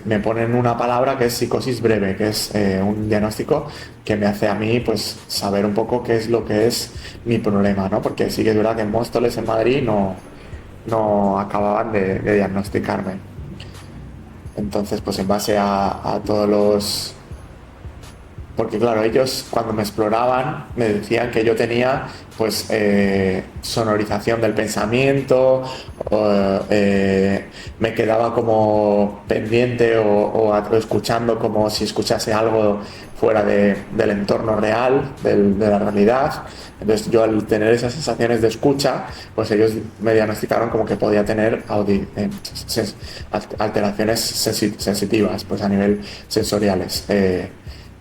[SPEAKER 2] me ponen una palabra que es psicosis breve, que es un diagnóstico que me hace a mí pues saber un poco qué es lo que es mi problema, ¿no? Porque sí que es verdad que en Móstoles, en Madrid, no acababan de diagnosticarme. Entonces pues en base a todos los... Porque claro, ellos cuando me exploraban me decían que yo tenía pues sonorización del pensamiento, me quedaba como pendiente o escuchando como si escuchase algo fuera del entorno real, de la realidad. Entonces yo al tener esas sensaciones de escucha, pues ellos me diagnosticaron como que podía tener alteraciones sensitivas, pues a nivel sensoriales.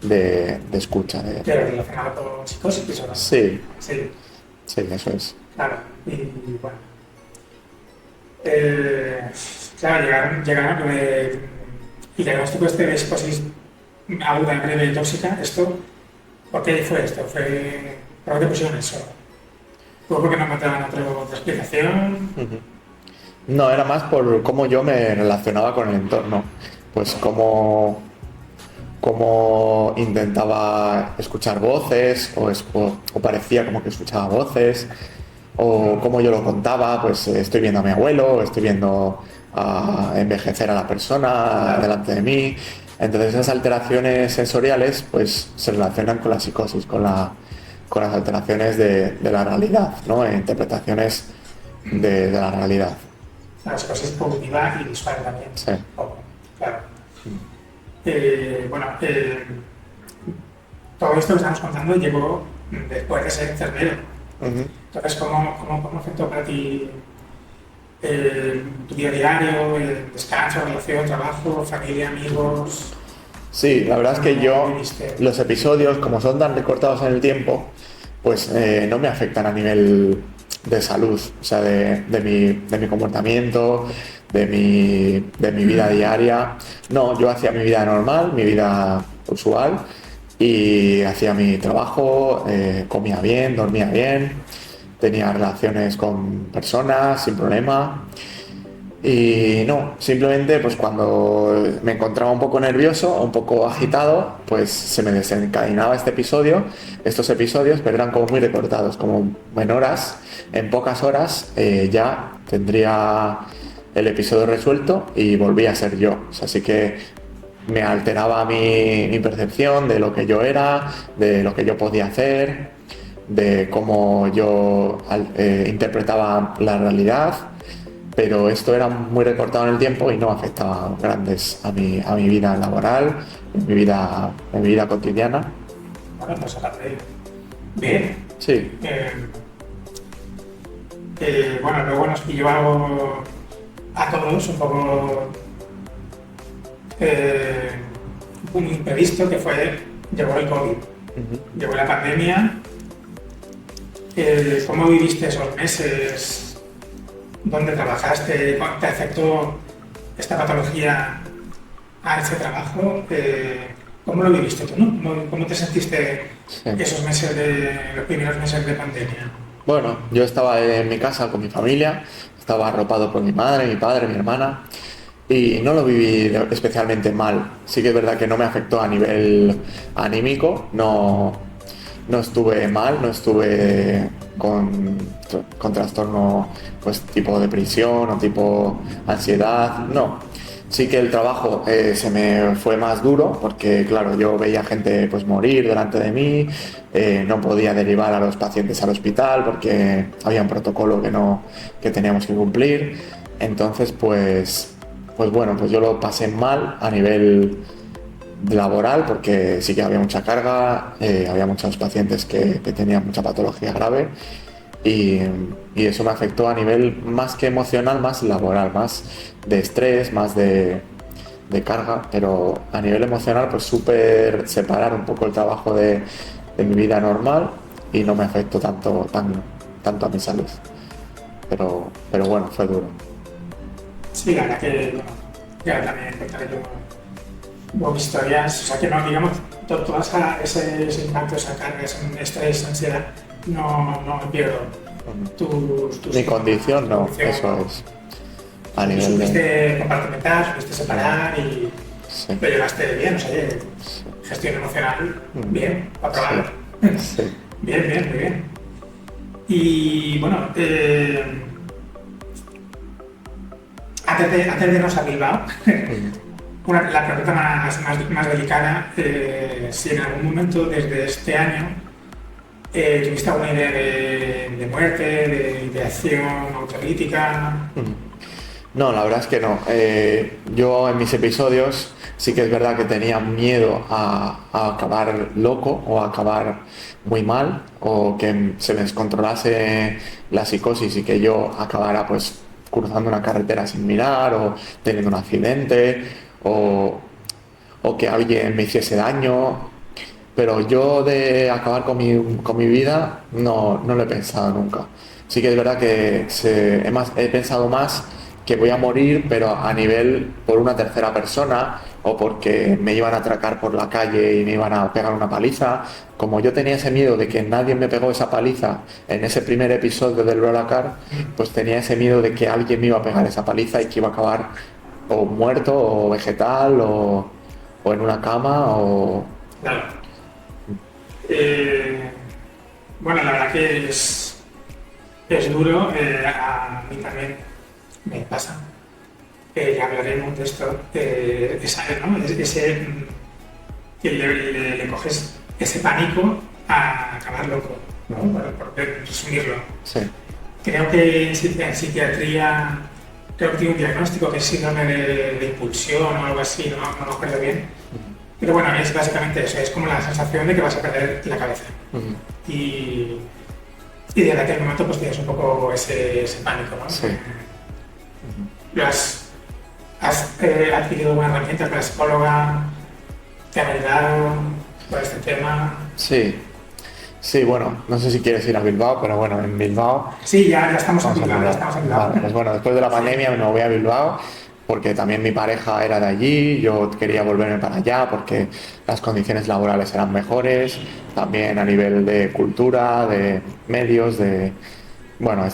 [SPEAKER 2] De escucha.
[SPEAKER 1] Pero relacionado con psicosis, ¿o no?
[SPEAKER 2] Sí.
[SPEAKER 1] Sí,
[SPEAKER 2] Eso es.
[SPEAKER 1] Claro, y bueno. Claro, llegaron y diagnóstico de psicosis aguda, breve y tóxica. ¿Por qué fue esto? ¿Por qué pusieron eso? ¿Fue porque no encontraban otra explicación?
[SPEAKER 2] No, era más por cómo yo me relacionaba con el entorno. Pues cómo intentaba escuchar voces o parecía como que escuchaba voces, o cómo yo lo contaba, pues estoy viendo a mi abuelo, estoy viendo a envejecer a la persona delante de mí. Entonces esas alteraciones sensoriales pues se relacionan con la psicosis, con las alteraciones de la realidad, ¿no? Interpretaciones de la realidad.
[SPEAKER 1] La psicosis cognitiva y visual también.
[SPEAKER 2] Sí.
[SPEAKER 1] Claro. Todo esto que estamos contando llegó después de ser enfermero. Entonces, ¿cómo afectó para ti tu día diario, el descanso, relación, trabajo, familia, amigos.
[SPEAKER 2] Sí, la verdad es que yo, los episodios, como son tan recortados en el tiempo, pues no me afectan a nivel de salud, o sea, de mi comportamiento, de mi vida diaria. No, yo hacía mi vida normal, mi vida usual, y hacía mi trabajo, comía bien, dormía bien, tenía relaciones con personas sin problema. Y no, simplemente pues cuando me encontraba un poco nervioso, un poco agitado, pues se me desencadenaba estos episodios, pero eran como muy recortados, como en horas, en pocas horas ya tendría el episodio resuelto y volvía a ser yo. O sea, así que me alteraba mi percepción de lo que yo era, de lo que yo podía hacer, de cómo yo interpretaba la realidad, pero esto era muy recortado en el tiempo y no afectaba grandes a mi vida laboral, en mi vida cotidiana.
[SPEAKER 1] Bueno, pues aparte, bien.
[SPEAKER 2] Sí.
[SPEAKER 1] Bueno, luego nos pilló algo a todos un poco un imprevisto, que llegó el COVID, llegó la pandemia. ¿Cómo viviste esos meses? ¿Dónde trabajaste? ¿Te afectó esta patología a ese trabajo? ¿Cómo lo viviste tú, no? ¿Cómo te sentiste esos meses los primeros meses de pandemia?
[SPEAKER 2] Bueno, yo estaba en mi casa con mi familia, estaba arropado por mi madre, mi padre, mi hermana, y no lo viví especialmente mal. Sí que es verdad que no me afectó a nivel anímico, no estuve mal, no estuve con trastorno pues tipo depresión o tipo ansiedad, no. Sí que el trabajo se me fue más duro porque, claro, yo veía gente pues morir delante de mí, no podía derivar a los pacientes al hospital porque había un protocolo que teníamos que cumplir. Entonces, pues bueno, pues yo lo pasé mal a nivel laboral porque sí que había mucha carga, había muchos pacientes que tenían mucha patología grave y eso me afectó a nivel más que emocional, más laboral, más de estrés, más de carga, pero a nivel emocional pues supe separar un poco el trabajo de mi vida normal y no me afectó tanto a mi salud, pero bueno, fue duro.
[SPEAKER 1] Sí, la verdad que, bueno, ya también contaré yo historias, o sea que no, digamos, todo ese impacto, esa carga, ese estrés, ansiedad, no me pierdo.
[SPEAKER 2] Mi condición no, eso es. A nivel
[SPEAKER 1] supiste compartimentar, supiste separar y
[SPEAKER 2] sí.
[SPEAKER 1] lo llevaste bien, o sea, gestión emocional, bien, aprobado.
[SPEAKER 2] Sí.
[SPEAKER 1] Bien, muy bien. Y bueno, antes de irnos a Bilbao, la pregunta más delicada, si en algún momento desde este año tuviste alguna idea de muerte, de ideación autocrítica.
[SPEAKER 2] No, la verdad es que no. Yo en mis episodios sí que es verdad que tenía miedo a acabar loco o a acabar muy mal o que se me descontrolase la psicosis y que yo acabara pues cruzando una carretera sin mirar o teniendo un accidente o que alguien me hiciese daño. Pero yo de acabar con mi vida no lo he pensado nunca. Sí que es verdad que he pensado más que voy a morir, pero a nivel por una tercera persona o porque me iban a atracar por la calle y me iban a pegar una paliza. Como yo tenía ese miedo de que nadie me pegó esa paliza en ese primer episodio del BlaBlaCar, pues tenía ese miedo de que alguien me iba a pegar esa paliza y que iba a acabar o muerto o vegetal o en una cama o...
[SPEAKER 1] Claro. Bueno, la verdad que es duro, a mí también me pasa, ya hablaremos de esto, ¿no? Que le coges ese pánico a acabar loco, ¿no? Por resumirlo.
[SPEAKER 2] Sí.
[SPEAKER 1] Creo que en psiquiatría tiene un diagnóstico que es síndrome de impulsión o algo así, no lo recuerdo bien. Pero bueno, es básicamente eso, es como la sensación de que vas a perder la cabeza. Y desde aquel momento pues tienes un poco ese pánico, ¿no?
[SPEAKER 2] Sí.
[SPEAKER 1] ¿Has adquirido buena herramienta con la psicóloga? ¿Te ha ayudado por este tema?
[SPEAKER 2] Sí, bueno, no sé si quieres ir a Bilbao, pero bueno, en Bilbao...
[SPEAKER 1] Sí, ya estamos en
[SPEAKER 2] Vamos a
[SPEAKER 1] Bilbao, ya
[SPEAKER 2] Bilbao.
[SPEAKER 1] estamos en Bilbao.
[SPEAKER 2] Vale, pues bueno, después de la pandemia me voy a Bilbao porque también mi pareja era de allí, yo quería volverme para allá porque las condiciones laborales eran mejores, también a nivel de cultura, de medios, de... Bueno,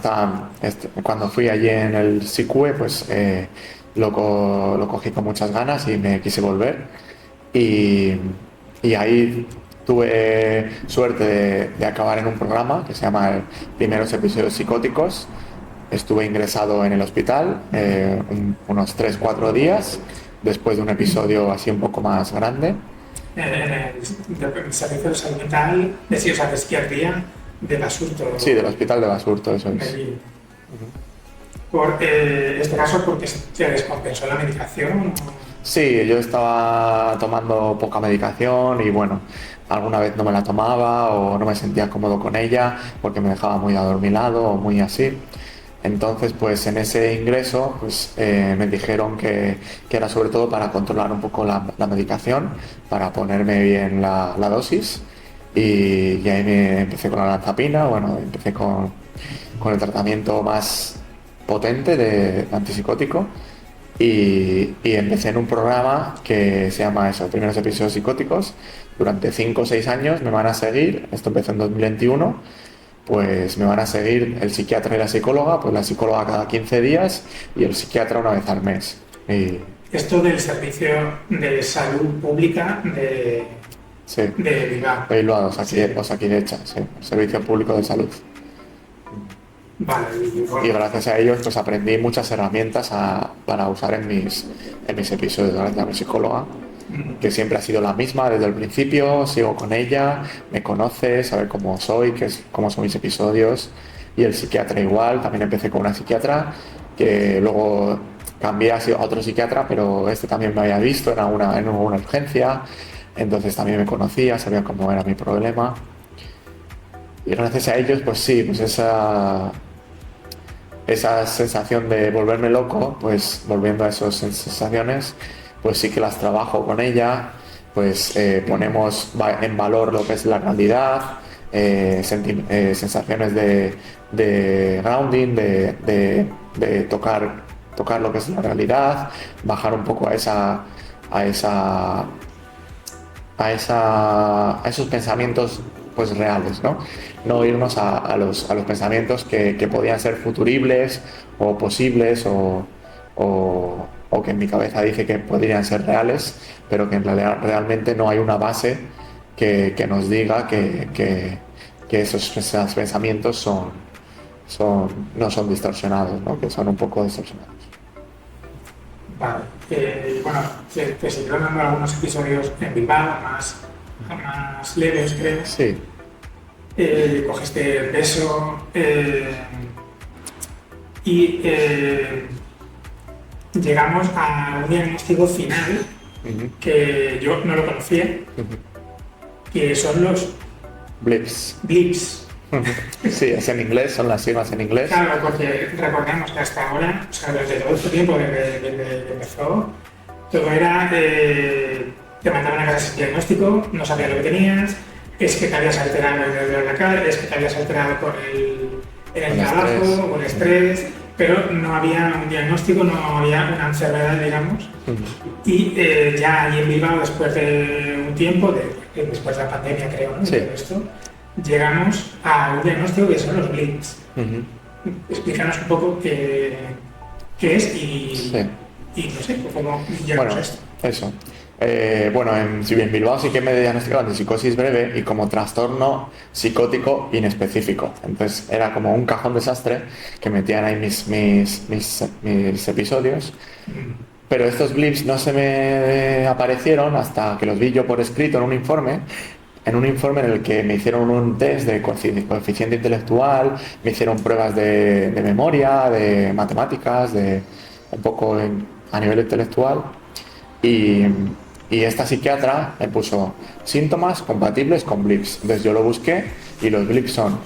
[SPEAKER 2] cuando fui allí en el SICUE, pues lo cogí con muchas ganas y me quise volver. Y, y ahí tuve suerte de acabar en un programa que se llama Primeros Episodios Psicóticos. Estuve ingresado en el hospital unos 3 o 4 días después de un episodio así un poco más grande.
[SPEAKER 1] El servicio de salud mental, de psiquiatría de Basurto.
[SPEAKER 2] Sí, del hospital de Basurto, eso es.
[SPEAKER 1] Por este caso, porque se descompensó la medicación.
[SPEAKER 2] Sí, yo estaba tomando poca medicación y bueno, alguna vez no me la tomaba o no me sentía cómodo con ella porque me dejaba muy adormilado o muy así. Entonces, pues en ese ingreso pues, me dijeron que era sobre todo para controlar un poco la medicación, para ponerme bien la dosis y ahí me empecé con la lanzapina, bueno, empecé con el tratamiento más potente de antipsicótico y empecé en un programa que se llama eso, Primeros Episodios Psicóticos. Durante 5 o 6 años me van a seguir, esto empezó en 2021, pues me van a seguir el psiquiatra y la psicóloga, pues la psicóloga cada 15 días y el psiquiatra una vez al mes.
[SPEAKER 1] Esto del servicio de salud pública de Bilbao.
[SPEAKER 2] De Bilbao, Osakidecha, sí, Servicio Público de Salud.
[SPEAKER 1] Vale,
[SPEAKER 2] y gracias a ellos pues aprendí muchas herramientas para usar en mis episodios. Gracias a mi psicóloga, que siempre ha sido la misma desde el principio, sigo con ella, me conoce, sabe cómo soy, cómo son mis episodios, y el psiquiatra igual, también empecé con una psiquiatra que luego cambié a otro psiquiatra, pero este también me había visto en una urgencia, entonces también me conocía, sabía cómo era mi problema. Y gracias a ellos, pues sí, pues esa sensación de volverme loco, pues volviendo a esas sensaciones, pues sí que las trabajo con ella, pues ponemos en valor lo que es la realidad, sensaciones de grounding, de tocar lo que es la realidad, bajar un poco a esos pensamientos pues reales, no irnos a los pensamientos que podían ser futuribles o posibles o que en mi cabeza dice que podrían ser reales, pero que en realidad realmente no hay una base que nos diga que esos pensamientos no son distorsionados, que son un poco distorsionados.
[SPEAKER 1] Vale, bueno, te siguieron dando algunos episodios en Bilbao, más leves, creo.
[SPEAKER 2] Sí.
[SPEAKER 1] Cogiste el peso y llegamos a un diagnóstico final que yo no lo conocía, que son los
[SPEAKER 2] blips. Sí, es en inglés, son las siglas en inglés.
[SPEAKER 1] Claro, porque recordemos que hasta ahora, o sea, desde todo este tiempo desde que empezó, todo era te mandaban a casa sin diagnóstico, no sabías lo que tenías, es que te habías alterado en la cara, es que te habías alterado en el trabajo, con el estrés, pero no había un diagnóstico, no había una enfermedad, digamos. Y ya ahí en Bilbao, después de un tiempo, después de la pandemia, creo, ¿no?
[SPEAKER 2] Sí.
[SPEAKER 1] Todo esto, llegamos a un diagnóstico que son los blips. Explícanos un poco qué es y no sé, cómo llegamos a esto.
[SPEAKER 2] Eso. Bueno, en Bilbao sí que me diagnosticaban de psicosis breve y como trastorno psicótico inespecífico. Entonces era como un cajón desastre que metían ahí mis episodios. Pero estos blips no se me aparecieron hasta que los vi yo por escrito en un informe en el que me hicieron un test de coeficiente intelectual, me hicieron pruebas de memoria, de matemáticas, un poco a nivel intelectual. Y esta psiquiatra me puso síntomas compatibles con blips. Entonces yo lo busqué y los blips son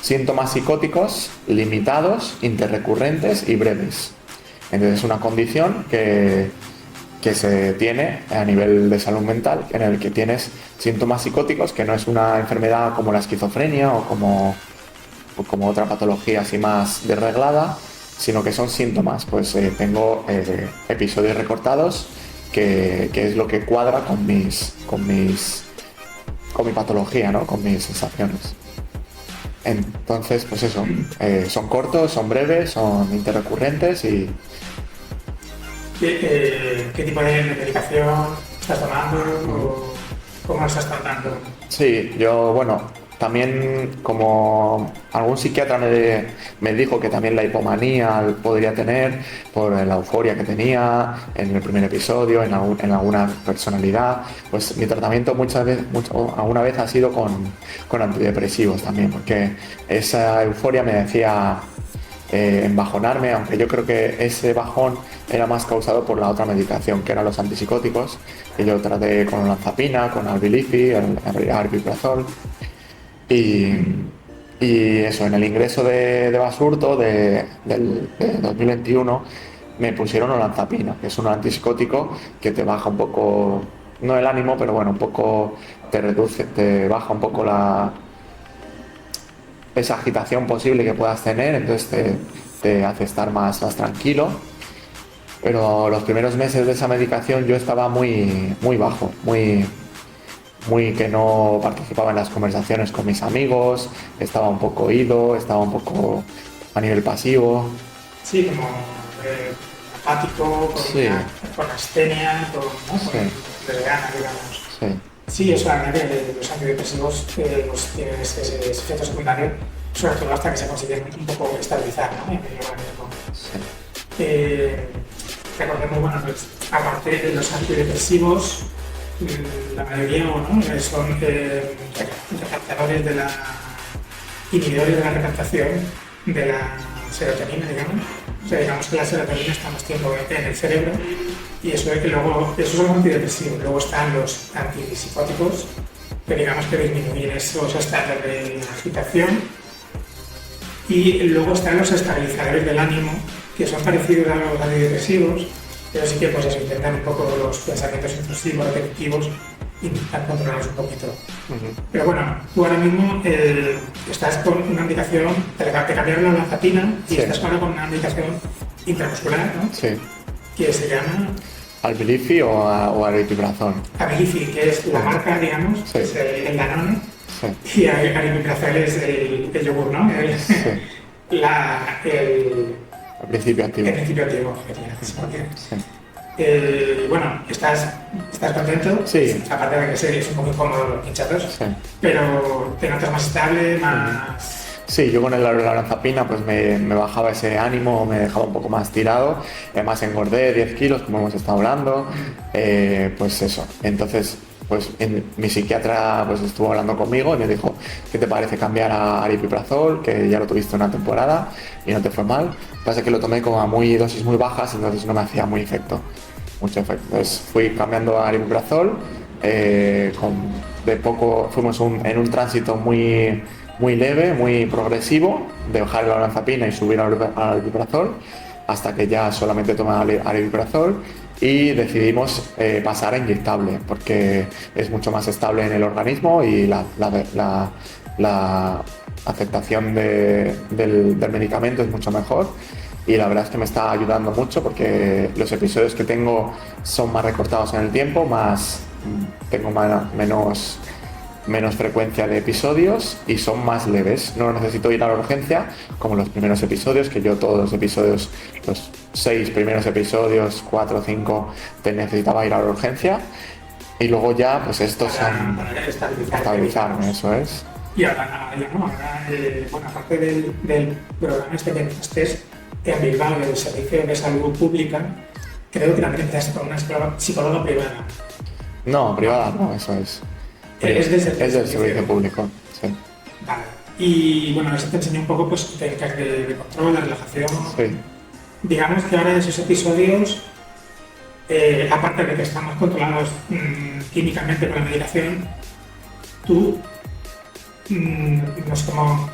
[SPEAKER 2] síntomas psicóticos limitados, interrecurrentes y breves. Entonces es una condición que se tiene a nivel de salud mental, en el que tienes síntomas psicóticos, que no es una enfermedad como la esquizofrenia o como otra patología así más desreglada, sino que son síntomas. Pues tengo episodios recortados, que es lo que cuadra con mi patología, ¿no? Con mis sensaciones. Entonces, pues eso, son cortos, son breves, son interrecurrentes y...
[SPEAKER 1] ¿Qué tipo de medicación estás tomando o cómo lo estás tratando?
[SPEAKER 2] Sí, yo, bueno, también como algún psiquiatra me dijo que también la hipomanía podría tener por la euforia que tenía en el primer episodio, en alguna personalidad, pues mi tratamiento alguna vez ha sido con antidepresivos también, porque esa euforia me decía embajonarme, aunque yo creo que ese bajón era más causado por la otra medicación, que eran los antipsicóticos, que yo traté con olanzapina, con Albilifi, el aripiprazol. Y eso, en el ingreso de Basurto del 2021 me pusieron olanzapina, que es un antipsicótico que te baja un poco, no el ánimo, pero bueno, un poco te reduce, te baja un poco esa agitación posible que puedas tener, entonces te hace estar más tranquilo. Pero los primeros meses de esa medicación yo estaba muy bajo, muy que no participaba en las conversaciones con mis amigos, estaba un poco oído, estaba un poco a nivel pasivo.
[SPEAKER 1] Sí, como apático,
[SPEAKER 2] Sí.
[SPEAKER 1] con astenia, ¿no?
[SPEAKER 2] Sí.
[SPEAKER 1] Con desgana, digamos.
[SPEAKER 2] Sí.
[SPEAKER 1] Sí, eso la verdad que los antidepresivos pues, tienen ese efecto secundario, sobre todo hasta que se consiguen un poco estabilizar, ¿no? En medio organismo.
[SPEAKER 2] Sí.
[SPEAKER 1] Recordemos, bueno, pues, aparte de los antidepresivos, la mayoría son recaptadores inhibidores de la recaptación de la serotonina, digamos. O sea, digamos que la serotonina está más tiempo en el cerebro y eso es que luego, esos son los antidepresivos. Luego están los antipsicóticos, que digamos que disminuyen esos estados de agitación. Y luego están los estabilizadores del ánimo, que son parecidos a los antidepresivos, pero sí que pues eso, intentan un poco los pensamientos intrusivos, repetitivos, intentar controlarlos un poquito. Pero bueno, tú ahora mismo estás con una medicación, te cambiaron la olanzapina y estás ahora con una medicación intramuscular, ¿no?
[SPEAKER 2] Sí.
[SPEAKER 1] Que se llama...
[SPEAKER 2] Albilifi o aripiprazol.
[SPEAKER 1] Albilifi, que es la marca, digamos,
[SPEAKER 2] Sí.
[SPEAKER 1] es el Danone,
[SPEAKER 2] Sí.
[SPEAKER 1] y aripiprazol es el yogur, ¿no?
[SPEAKER 2] Sí.
[SPEAKER 1] El
[SPEAKER 2] principio activo.
[SPEAKER 1] El principio activo, efectivamente.
[SPEAKER 2] Sí.
[SPEAKER 1] Bueno, ¿estás contento?
[SPEAKER 2] Sí.
[SPEAKER 1] Aparte de que es un poco incómodo los pinchazos,
[SPEAKER 2] Sí.
[SPEAKER 1] pero te notas más estable, más...
[SPEAKER 2] Sí, yo con la olanzapina pues me bajaba ese ánimo, me dejaba un poco más tirado, además engordé 10 kilos como hemos estado hablando, pues eso, entonces pues mi psiquiatra pues estuvo hablando conmigo y me dijo, ¿qué te parece cambiar a aripiprazol? Que ya lo tuviste una temporada y no te fue mal. Lo que pasa es que lo tomé como a dosis muy bajas, entonces no me hacía mucho efecto. Entonces fui cambiando a aripiprazol, de poco fuimos en un tránsito muy leve, muy progresivo, de bajar la olanzapina y subir al aripiprazol, hasta que ya solamente tomaba aripiprazol. Y decidimos pasar a inyectable porque es mucho más estable en el organismo y la aceptación del medicamento es mucho mejor, y la verdad es que me está ayudando mucho porque los episodios que tengo son más recortados en el tiempo, tengo menos frecuencia de episodios y son más leves. No necesito ir a la urgencia como los primeros episodios, que yo todos los episodios, los 6 primeros episodios, 4 o 5, te necesitaba ir a la urgencia, y luego ya pues estos son estabilizarme, eso es.
[SPEAKER 1] Y ahora bueno, aparte del programa este que empezaste en Bilbao, del Servicio de Salud Pública, creo que también empezaste con una psicóloga privada.
[SPEAKER 2] No, privada no, eso es.
[SPEAKER 1] Es del
[SPEAKER 2] servicio público, sí.
[SPEAKER 1] Vale. Y bueno, eso te enseñó un poco pues técnicas de control, de relajación.
[SPEAKER 2] Sí.
[SPEAKER 1] Digamos que ahora esos episodios, aparte de que estamos controlados químicamente con la medicación, tú no es como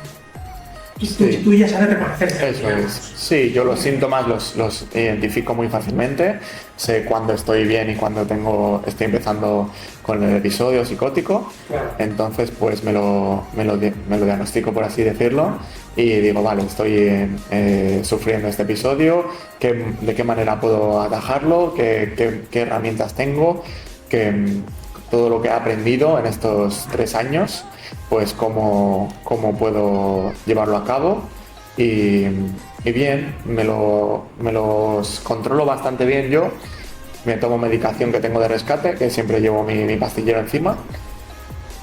[SPEAKER 1] Tú ya sabes reconocer.
[SPEAKER 2] Eso es. Sí, yo los síntomas los identifico muy fácilmente. Sé cuándo estoy bien y cuándo estoy empezando con el episodio psicótico.
[SPEAKER 1] Claro.
[SPEAKER 2] Entonces, pues me lo diagnostico, por así decirlo, y digo, vale, estoy sufriendo este episodio, de qué manera puedo atajarlo, qué herramientas tengo, todo lo que he aprendido en estos 3 años, pues cómo puedo llevarlo a cabo. Y bien, me los controlo bastante bien yo. Me tomo medicación que tengo de rescate, que siempre llevo mi pastillero encima.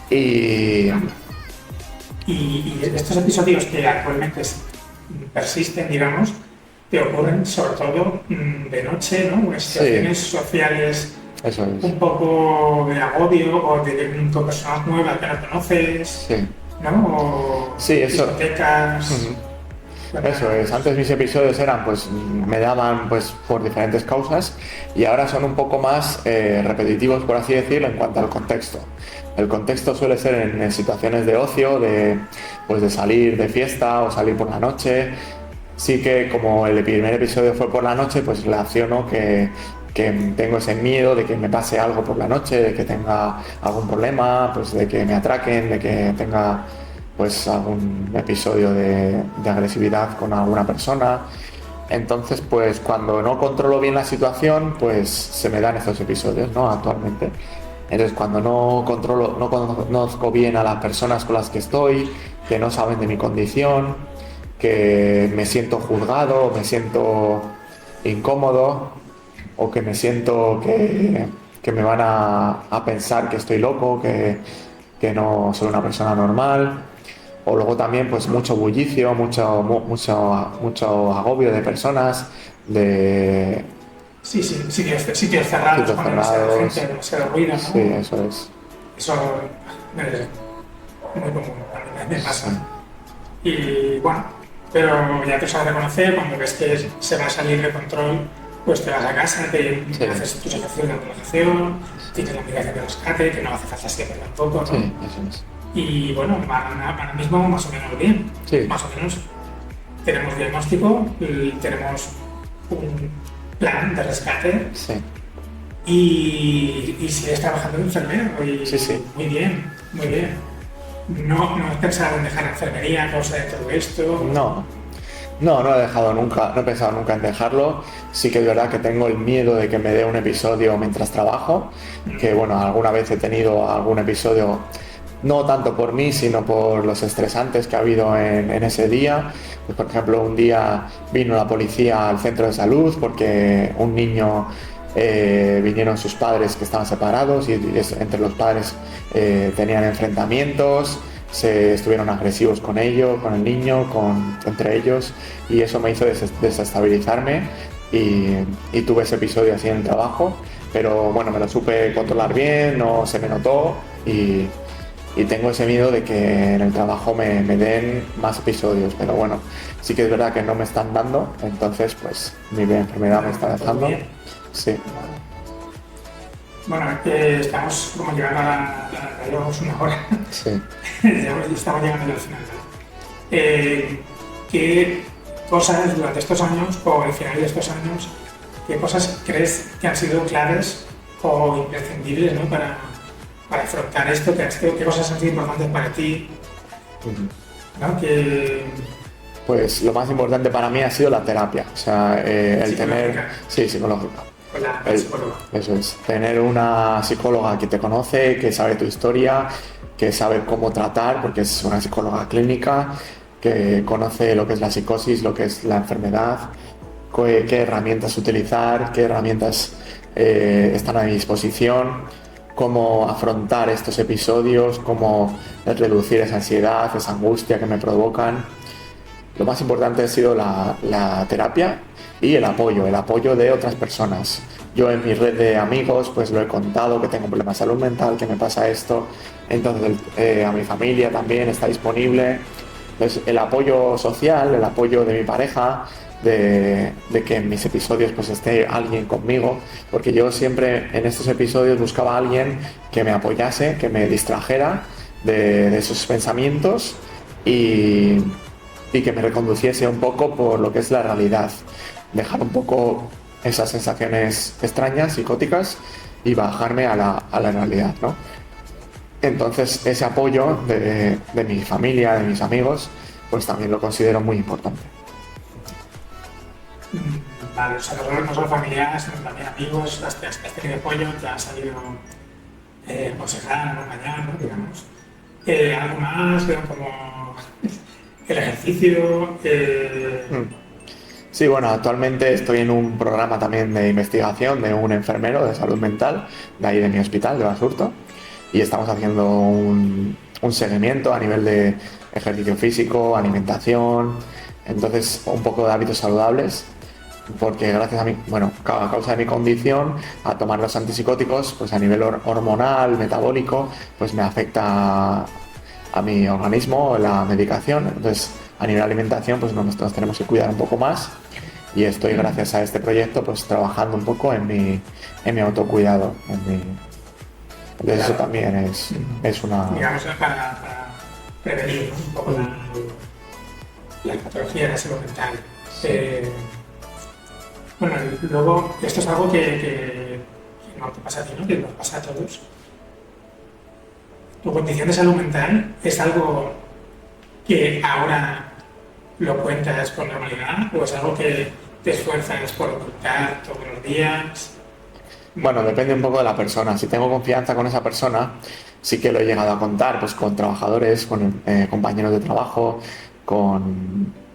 [SPEAKER 2] Y
[SPEAKER 1] estos episodios que actualmente persisten, digamos, te ocurren sobre todo de noche, ¿no? En situaciones sociales.
[SPEAKER 2] Eso es.
[SPEAKER 1] Un poco de agobio o de personas nuevas que no conoces,
[SPEAKER 2] sí.
[SPEAKER 1] ¿no? O
[SPEAKER 2] sí, eso.
[SPEAKER 1] Discotecas.
[SPEAKER 2] Eso es, antes mis episodios eran, pues me daban pues por diferentes causas, y ahora son un poco más repetitivos, por así decirlo, en cuanto al contexto. El contexto suele ser en situaciones de ocio, de salir de fiesta o salir por la noche. Sí que como el primer episodio fue por la noche, pues relaciono que tengo ese miedo de que me pase algo por la noche, de que tenga algún problema, pues de que me atraquen, de que tenga pues algún episodio de agresividad con alguna persona. Entonces, pues cuando no controlo bien la situación, pues se me dan estos episodios, ¿no? Actualmente. Entonces, cuando no conozco bien a las personas con las que estoy, que no saben de mi condición, que me siento juzgado, me siento incómodo, o que me siento que me van a pensar que estoy loco, que no soy una persona normal. O luego también pues mucho bullicio, mucho agobio de personas, de...
[SPEAKER 1] Sitios cerrados, con demasiada gente, demasiado ruido, ¿no?
[SPEAKER 2] Sí, eso es.
[SPEAKER 1] Eso es muy común, también me pasa. Y bueno, pero ya te sabes reconocer, cuando ves que se va a salir de control, pues te vas a casa, haces tus ejercicios de relajación, tienes la medicación de rescate, que no hace falta siempre tampoco, ¿no?
[SPEAKER 2] Sí, eso es.
[SPEAKER 1] Y bueno, ahora mismo más o menos bien.
[SPEAKER 2] Sí.
[SPEAKER 1] Más o menos tenemos diagnóstico, tenemos un plan de rescate.
[SPEAKER 2] Sí.
[SPEAKER 1] Y sigues trabajando de enfermero.
[SPEAKER 2] Sí.
[SPEAKER 1] Muy bien, muy bien. ¿No has pensado en dejar la enfermería a causa de todo esto?
[SPEAKER 2] No he dejado nunca, no he pensado nunca en dejarlo. Sí que es verdad que tengo el miedo de que me dé un episodio mientras trabajo, que bueno, alguna vez he tenido algún episodio, no tanto por mí, sino por los estresantes que ha habido en ese día. Pues, por ejemplo, un día vino la policía al centro de salud porque un niño, vinieron sus padres que estaban separados, y entre los padres tenían enfrentamientos, se estuvieron agresivos con ello, con el niño, entre ellos, y eso me hizo desestabilizarme, y tuve ese episodio así en el trabajo, pero bueno, me lo supe controlar bien, no se me notó, y tengo ese miedo de que en el trabajo me den más episodios, pero bueno, sí que es verdad que no me están dando, entonces pues mi enfermedad me está dejando. Sí.
[SPEAKER 1] Bueno, estamos como llegando a llevamos una hora.
[SPEAKER 2] Sí.
[SPEAKER 1] Estamos llegando al final. ¿Qué cosas durante estos años o al final de estos años, qué cosas crees que han sido claves o imprescindibles, ¿no? para afrontar esto? ¿Qué cosas han sido importantes para ti? ¿No?
[SPEAKER 2] Pues lo más importante para mí ha sido la terapia, o sea, el tener... Sí, psicológica.
[SPEAKER 1] Con la psicóloga.
[SPEAKER 2] Eso es, tener una psicóloga que te conoce, que sabe tu historia, que sabe cómo tratar, porque es una psicóloga clínica, que conoce lo que es la psicosis, lo que es la enfermedad, qué herramientas utilizar, qué herramientas están a mi disposición, cómo afrontar estos episodios, cómo reducir esa ansiedad, esa angustia que me provocan. Lo más importante ha sido la terapia y el apoyo de otras personas. Yo en mi red de amigos pues lo he contado, que tengo un problema de salud mental, que me pasa esto, entonces a mi familia también está disponible. Entonces, el apoyo social, el apoyo de mi pareja, de que en mis episodios pues esté alguien conmigo, porque yo siempre en estos episodios buscaba a alguien que me apoyase, que me distrajera de esos pensamientos, y y que me reconduciese un poco por lo que es la realidad, dejar un poco esas sensaciones extrañas, psicóticas, y bajarme a la realidad, ¿no? Entonces ese apoyo de mi familia, de mis amigos, pues también lo considero muy importante.
[SPEAKER 1] Vale, o sea, no solo familiares, sino también amigos, has tenido apoyo, te ha salido aconsejar, acompañar, ¿no? Digamos. Algo más, como el ejercicio.
[SPEAKER 2] Sí, bueno, actualmente estoy en un programa también de investigación de un enfermero de salud mental, de ahí de mi hospital, de Basurto, y estamos haciendo un seguimiento a nivel de ejercicio físico, alimentación, entonces un poco de hábitos saludables, porque gracias a mí, bueno, a causa de mi condición, a tomar los antipsicóticos, pues a nivel hormonal, metabólico, pues me afecta a mi organismo la medicación, entonces a nivel de alimentación pues nos tenemos que cuidar un poco más, y estoy gracias a este proyecto pues trabajando un poco en mi autocuidado, entonces claro, eso también es una...
[SPEAKER 1] Digamos, para prevenir, ¿no? Un poco la patología de la salud mental. Bueno, luego, esto es algo que no te pasa a ti, ¿no? Que nos pasa a todos. ¿Tu condición de salud mental es algo que ahora lo cuentas con normalidad o es algo que te esfuerzas por ocultar todos los días?
[SPEAKER 2] Bueno, depende un poco de la persona. Si tengo confianza con esa persona, sí que lo he llegado a contar, pues con trabajadores, con compañeros de trabajo, con...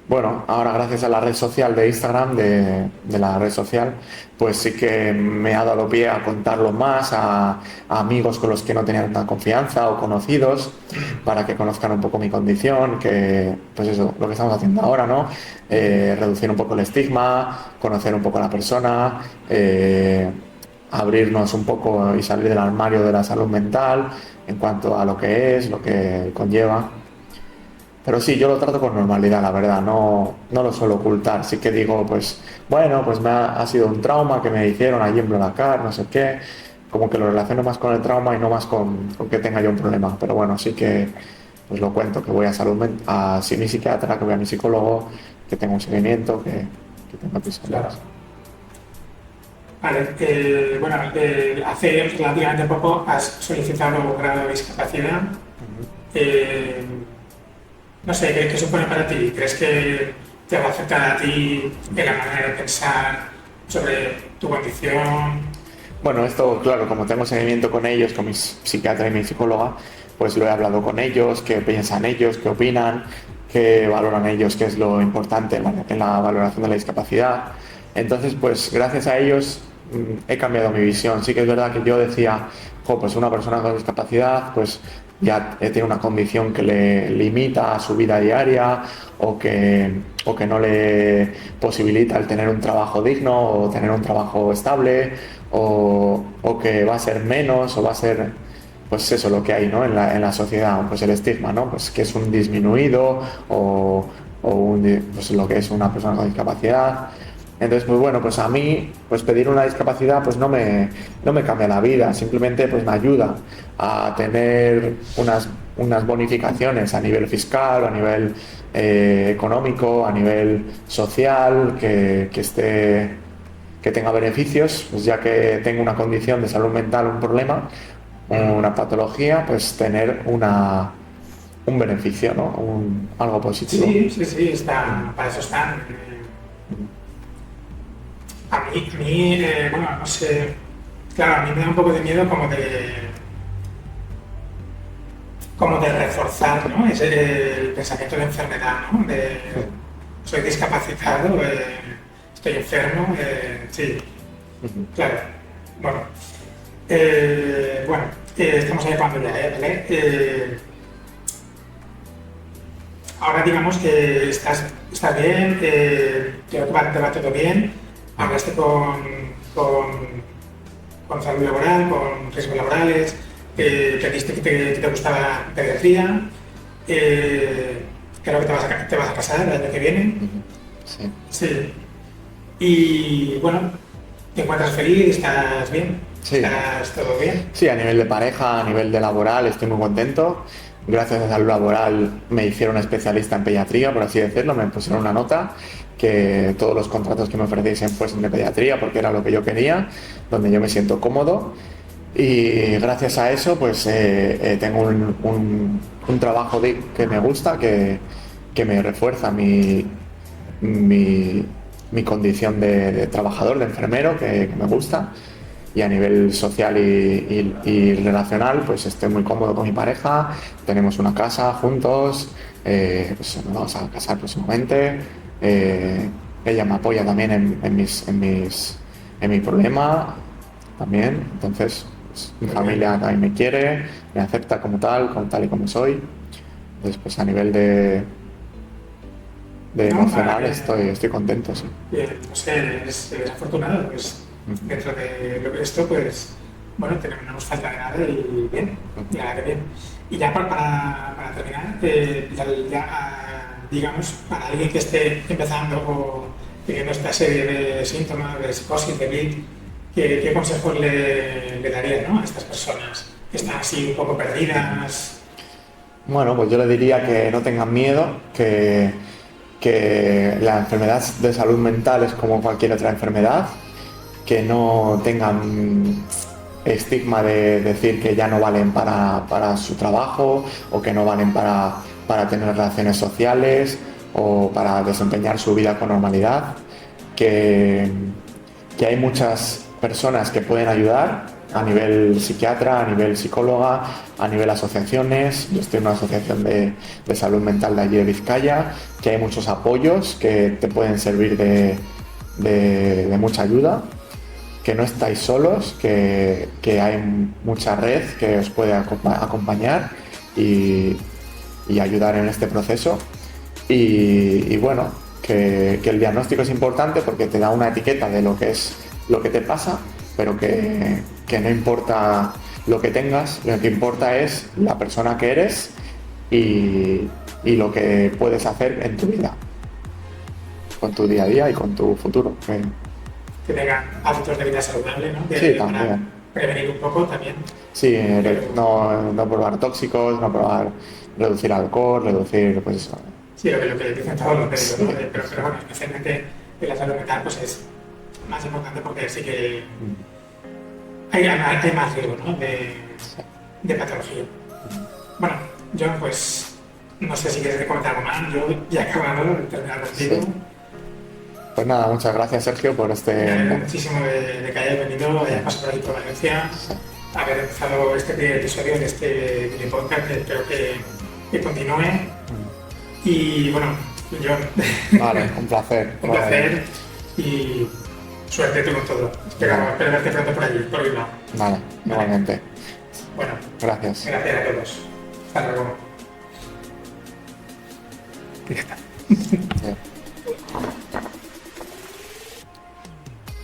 [SPEAKER 2] Bueno, ahora gracias a la red social de Instagram, de la red social, pues sí que me ha dado pie a contarlo más a amigos con los que no tenía tanta confianza o conocidos, para que conozcan un poco mi condición, que pues eso, lo que estamos haciendo ahora, ¿no? Reducir un poco el estigma, conocer un poco a la persona, abrirnos un poco y salir del armario de la salud mental en cuanto a lo que es, lo que conlleva. Pero sí, yo lo trato con normalidad, la verdad, no lo suelo ocultar. Sí que digo, pues, bueno, pues ha sido un trauma que me hicieron allí en Blablacar, no sé qué. Como que lo relaciono más con el trauma y no más con que tenga yo un problema. Pero bueno, sí que pues lo cuento, que voy a mi psiquiatra, que voy a mi psicólogo, que tengo un seguimiento, que tengo episodios.
[SPEAKER 1] Vale, bueno, hace relativamente poco has solicitado grado de discapacidad. No sé, ¿qué supone para ti? ¿Crees que te va a afectar a ti en la manera de pensar sobre tu condición?
[SPEAKER 2] Bueno, esto, claro, como tengo seguimiento con ellos, con mi psiquiatra y mi psicóloga, pues lo he hablado con ellos, qué piensan ellos, qué opinan, qué valoran ellos, qué es lo importante en la valoración de la discapacidad. Entonces, pues gracias a ellos he cambiado mi visión. Sí que es verdad que yo decía, pues una persona con discapacidad, pues ya tiene una condición que le limita a su vida diaria o que no le posibilita el tener un trabajo digno o tener un trabajo estable o que va a ser menos o va a ser, pues eso, lo que hay, ¿no? en la sociedad, pues el estigma, ¿no? Pues que es un disminuido o pues lo que es una persona con discapacidad. Entonces, pues bueno, pues a mí, pues pedir una discapacidad pues no me cambia la vida, simplemente pues me ayuda a tener unas bonificaciones a nivel fiscal, a nivel económico, a nivel social, que tenga beneficios, pues ya que tengo una condición de salud mental, un problema, una patología, pues tener un beneficio, ¿no? Algo positivo.
[SPEAKER 1] Sí, para eso están. A mí, bueno, no sé, claro, a mí me da un poco de miedo como de reforzar, ¿no? El pensamiento de enfermedad, ¿no? Soy discapacitado, estoy enfermo, sí, claro, bueno. Estamos ahí acabando ya, ¿vale? Ahora digamos que estás bien, creo que te va todo bien. Hablaste con salud laboral, con riesgos laborales, te diste que te gustaba la pediatría, creo que te vas a casar el año que viene. Sí. Y bueno, ¿te encuentras feliz? ¿Estás bien?
[SPEAKER 2] Sí.
[SPEAKER 1] ¿Estás todo bien?
[SPEAKER 2] Sí, a nivel de pareja, a nivel de laboral, estoy muy contento. gracias a salud laboral me hicieron especialista en pediatría, por así decirlo, me pusieron una nota que todos los contratos que me ofreciesen fuesen de pediatría porque era lo que yo quería, donde yo me siento cómodo. Y gracias a eso pues tengo un trabajo que me gusta, que me refuerza mi condición de trabajador, de enfermero, que me gusta. Y a nivel social y relacional, pues estoy muy cómodo con mi pareja, tenemos una casa juntos, pues nos vamos a casar próximamente, ella me apoya también en mi problema, también, entonces pues, mi familia también me quiere, me acepta como tal y como soy, entonces pues a nivel de
[SPEAKER 1] No,
[SPEAKER 2] emocional estoy contento, sí.
[SPEAKER 1] no sé, eres afortunado, pues dentro de lo que esto, pues bueno, no nos falta de nada y bien, y nada que bien. Y ya para terminar, digamos, para alguien que esté empezando o teniendo esta serie de síntomas, de psicosis, de BID, ¿qué consejos le daría, ¿no?, a estas personas que están así un poco perdidas?
[SPEAKER 2] Bueno, pues yo le diría que no tengan miedo, que la enfermedad de salud mental es como cualquier otra enfermedad, que no tengan estigma de decir que ya no valen para su trabajo o que no valen para tener relaciones sociales o para desempeñar su vida con normalidad, que hay muchas personas que pueden ayudar a nivel psiquiatra, a nivel psicóloga, a nivel asociaciones. Yo estoy en una asociación de salud mental de allí de Vizcaya, que hay muchos apoyos que te pueden servir de mucha ayuda, que no estáis solos, que hay mucha red que os puede acompañar y ayudar en este proceso. Y bueno, que el diagnóstico es importante porque te da una etiqueta de lo que es lo que te pasa, pero que no importa lo que tengas, lo que importa es la persona que eres y lo que puedes hacer en tu vida, con tu día a día y con tu futuro.
[SPEAKER 1] Que tengan hábitos de vida saludable, ¿no?
[SPEAKER 2] Sí, también.
[SPEAKER 1] Para prevenir un poco también.
[SPEAKER 2] Sí, no probar tóxicos, no probar, reducir alcohol, reducir, pues eso.
[SPEAKER 1] Sí, lo que dicen todos los médicos,
[SPEAKER 2] Sí.
[SPEAKER 1] ¿no? Pero bueno, especialmente en la salud mental, pues es más importante porque sí que hay más riesgo, ¿no?, de patología. Bueno, yo pues no sé si quieres comentar algo más, yo ya he acabado de terminar contigo.
[SPEAKER 2] Sí. Pues nada, muchas gracias Sergio por
[SPEAKER 1] Me alegro muchísimo de que hayas venido, hayas pasado por aquí por Valencia, haber empezado este primer episodio de este mini podcast, que espero que continúe. Y bueno, yo...
[SPEAKER 2] Vale, un placer.
[SPEAKER 1] Un placer y suerte tú con todo. Espero verte pronto por allí, por Bilbao.
[SPEAKER 2] Vale, igualmente.
[SPEAKER 1] Bueno,
[SPEAKER 2] Gracias.
[SPEAKER 1] gracias a todos. Hasta luego.
[SPEAKER 2] Sí.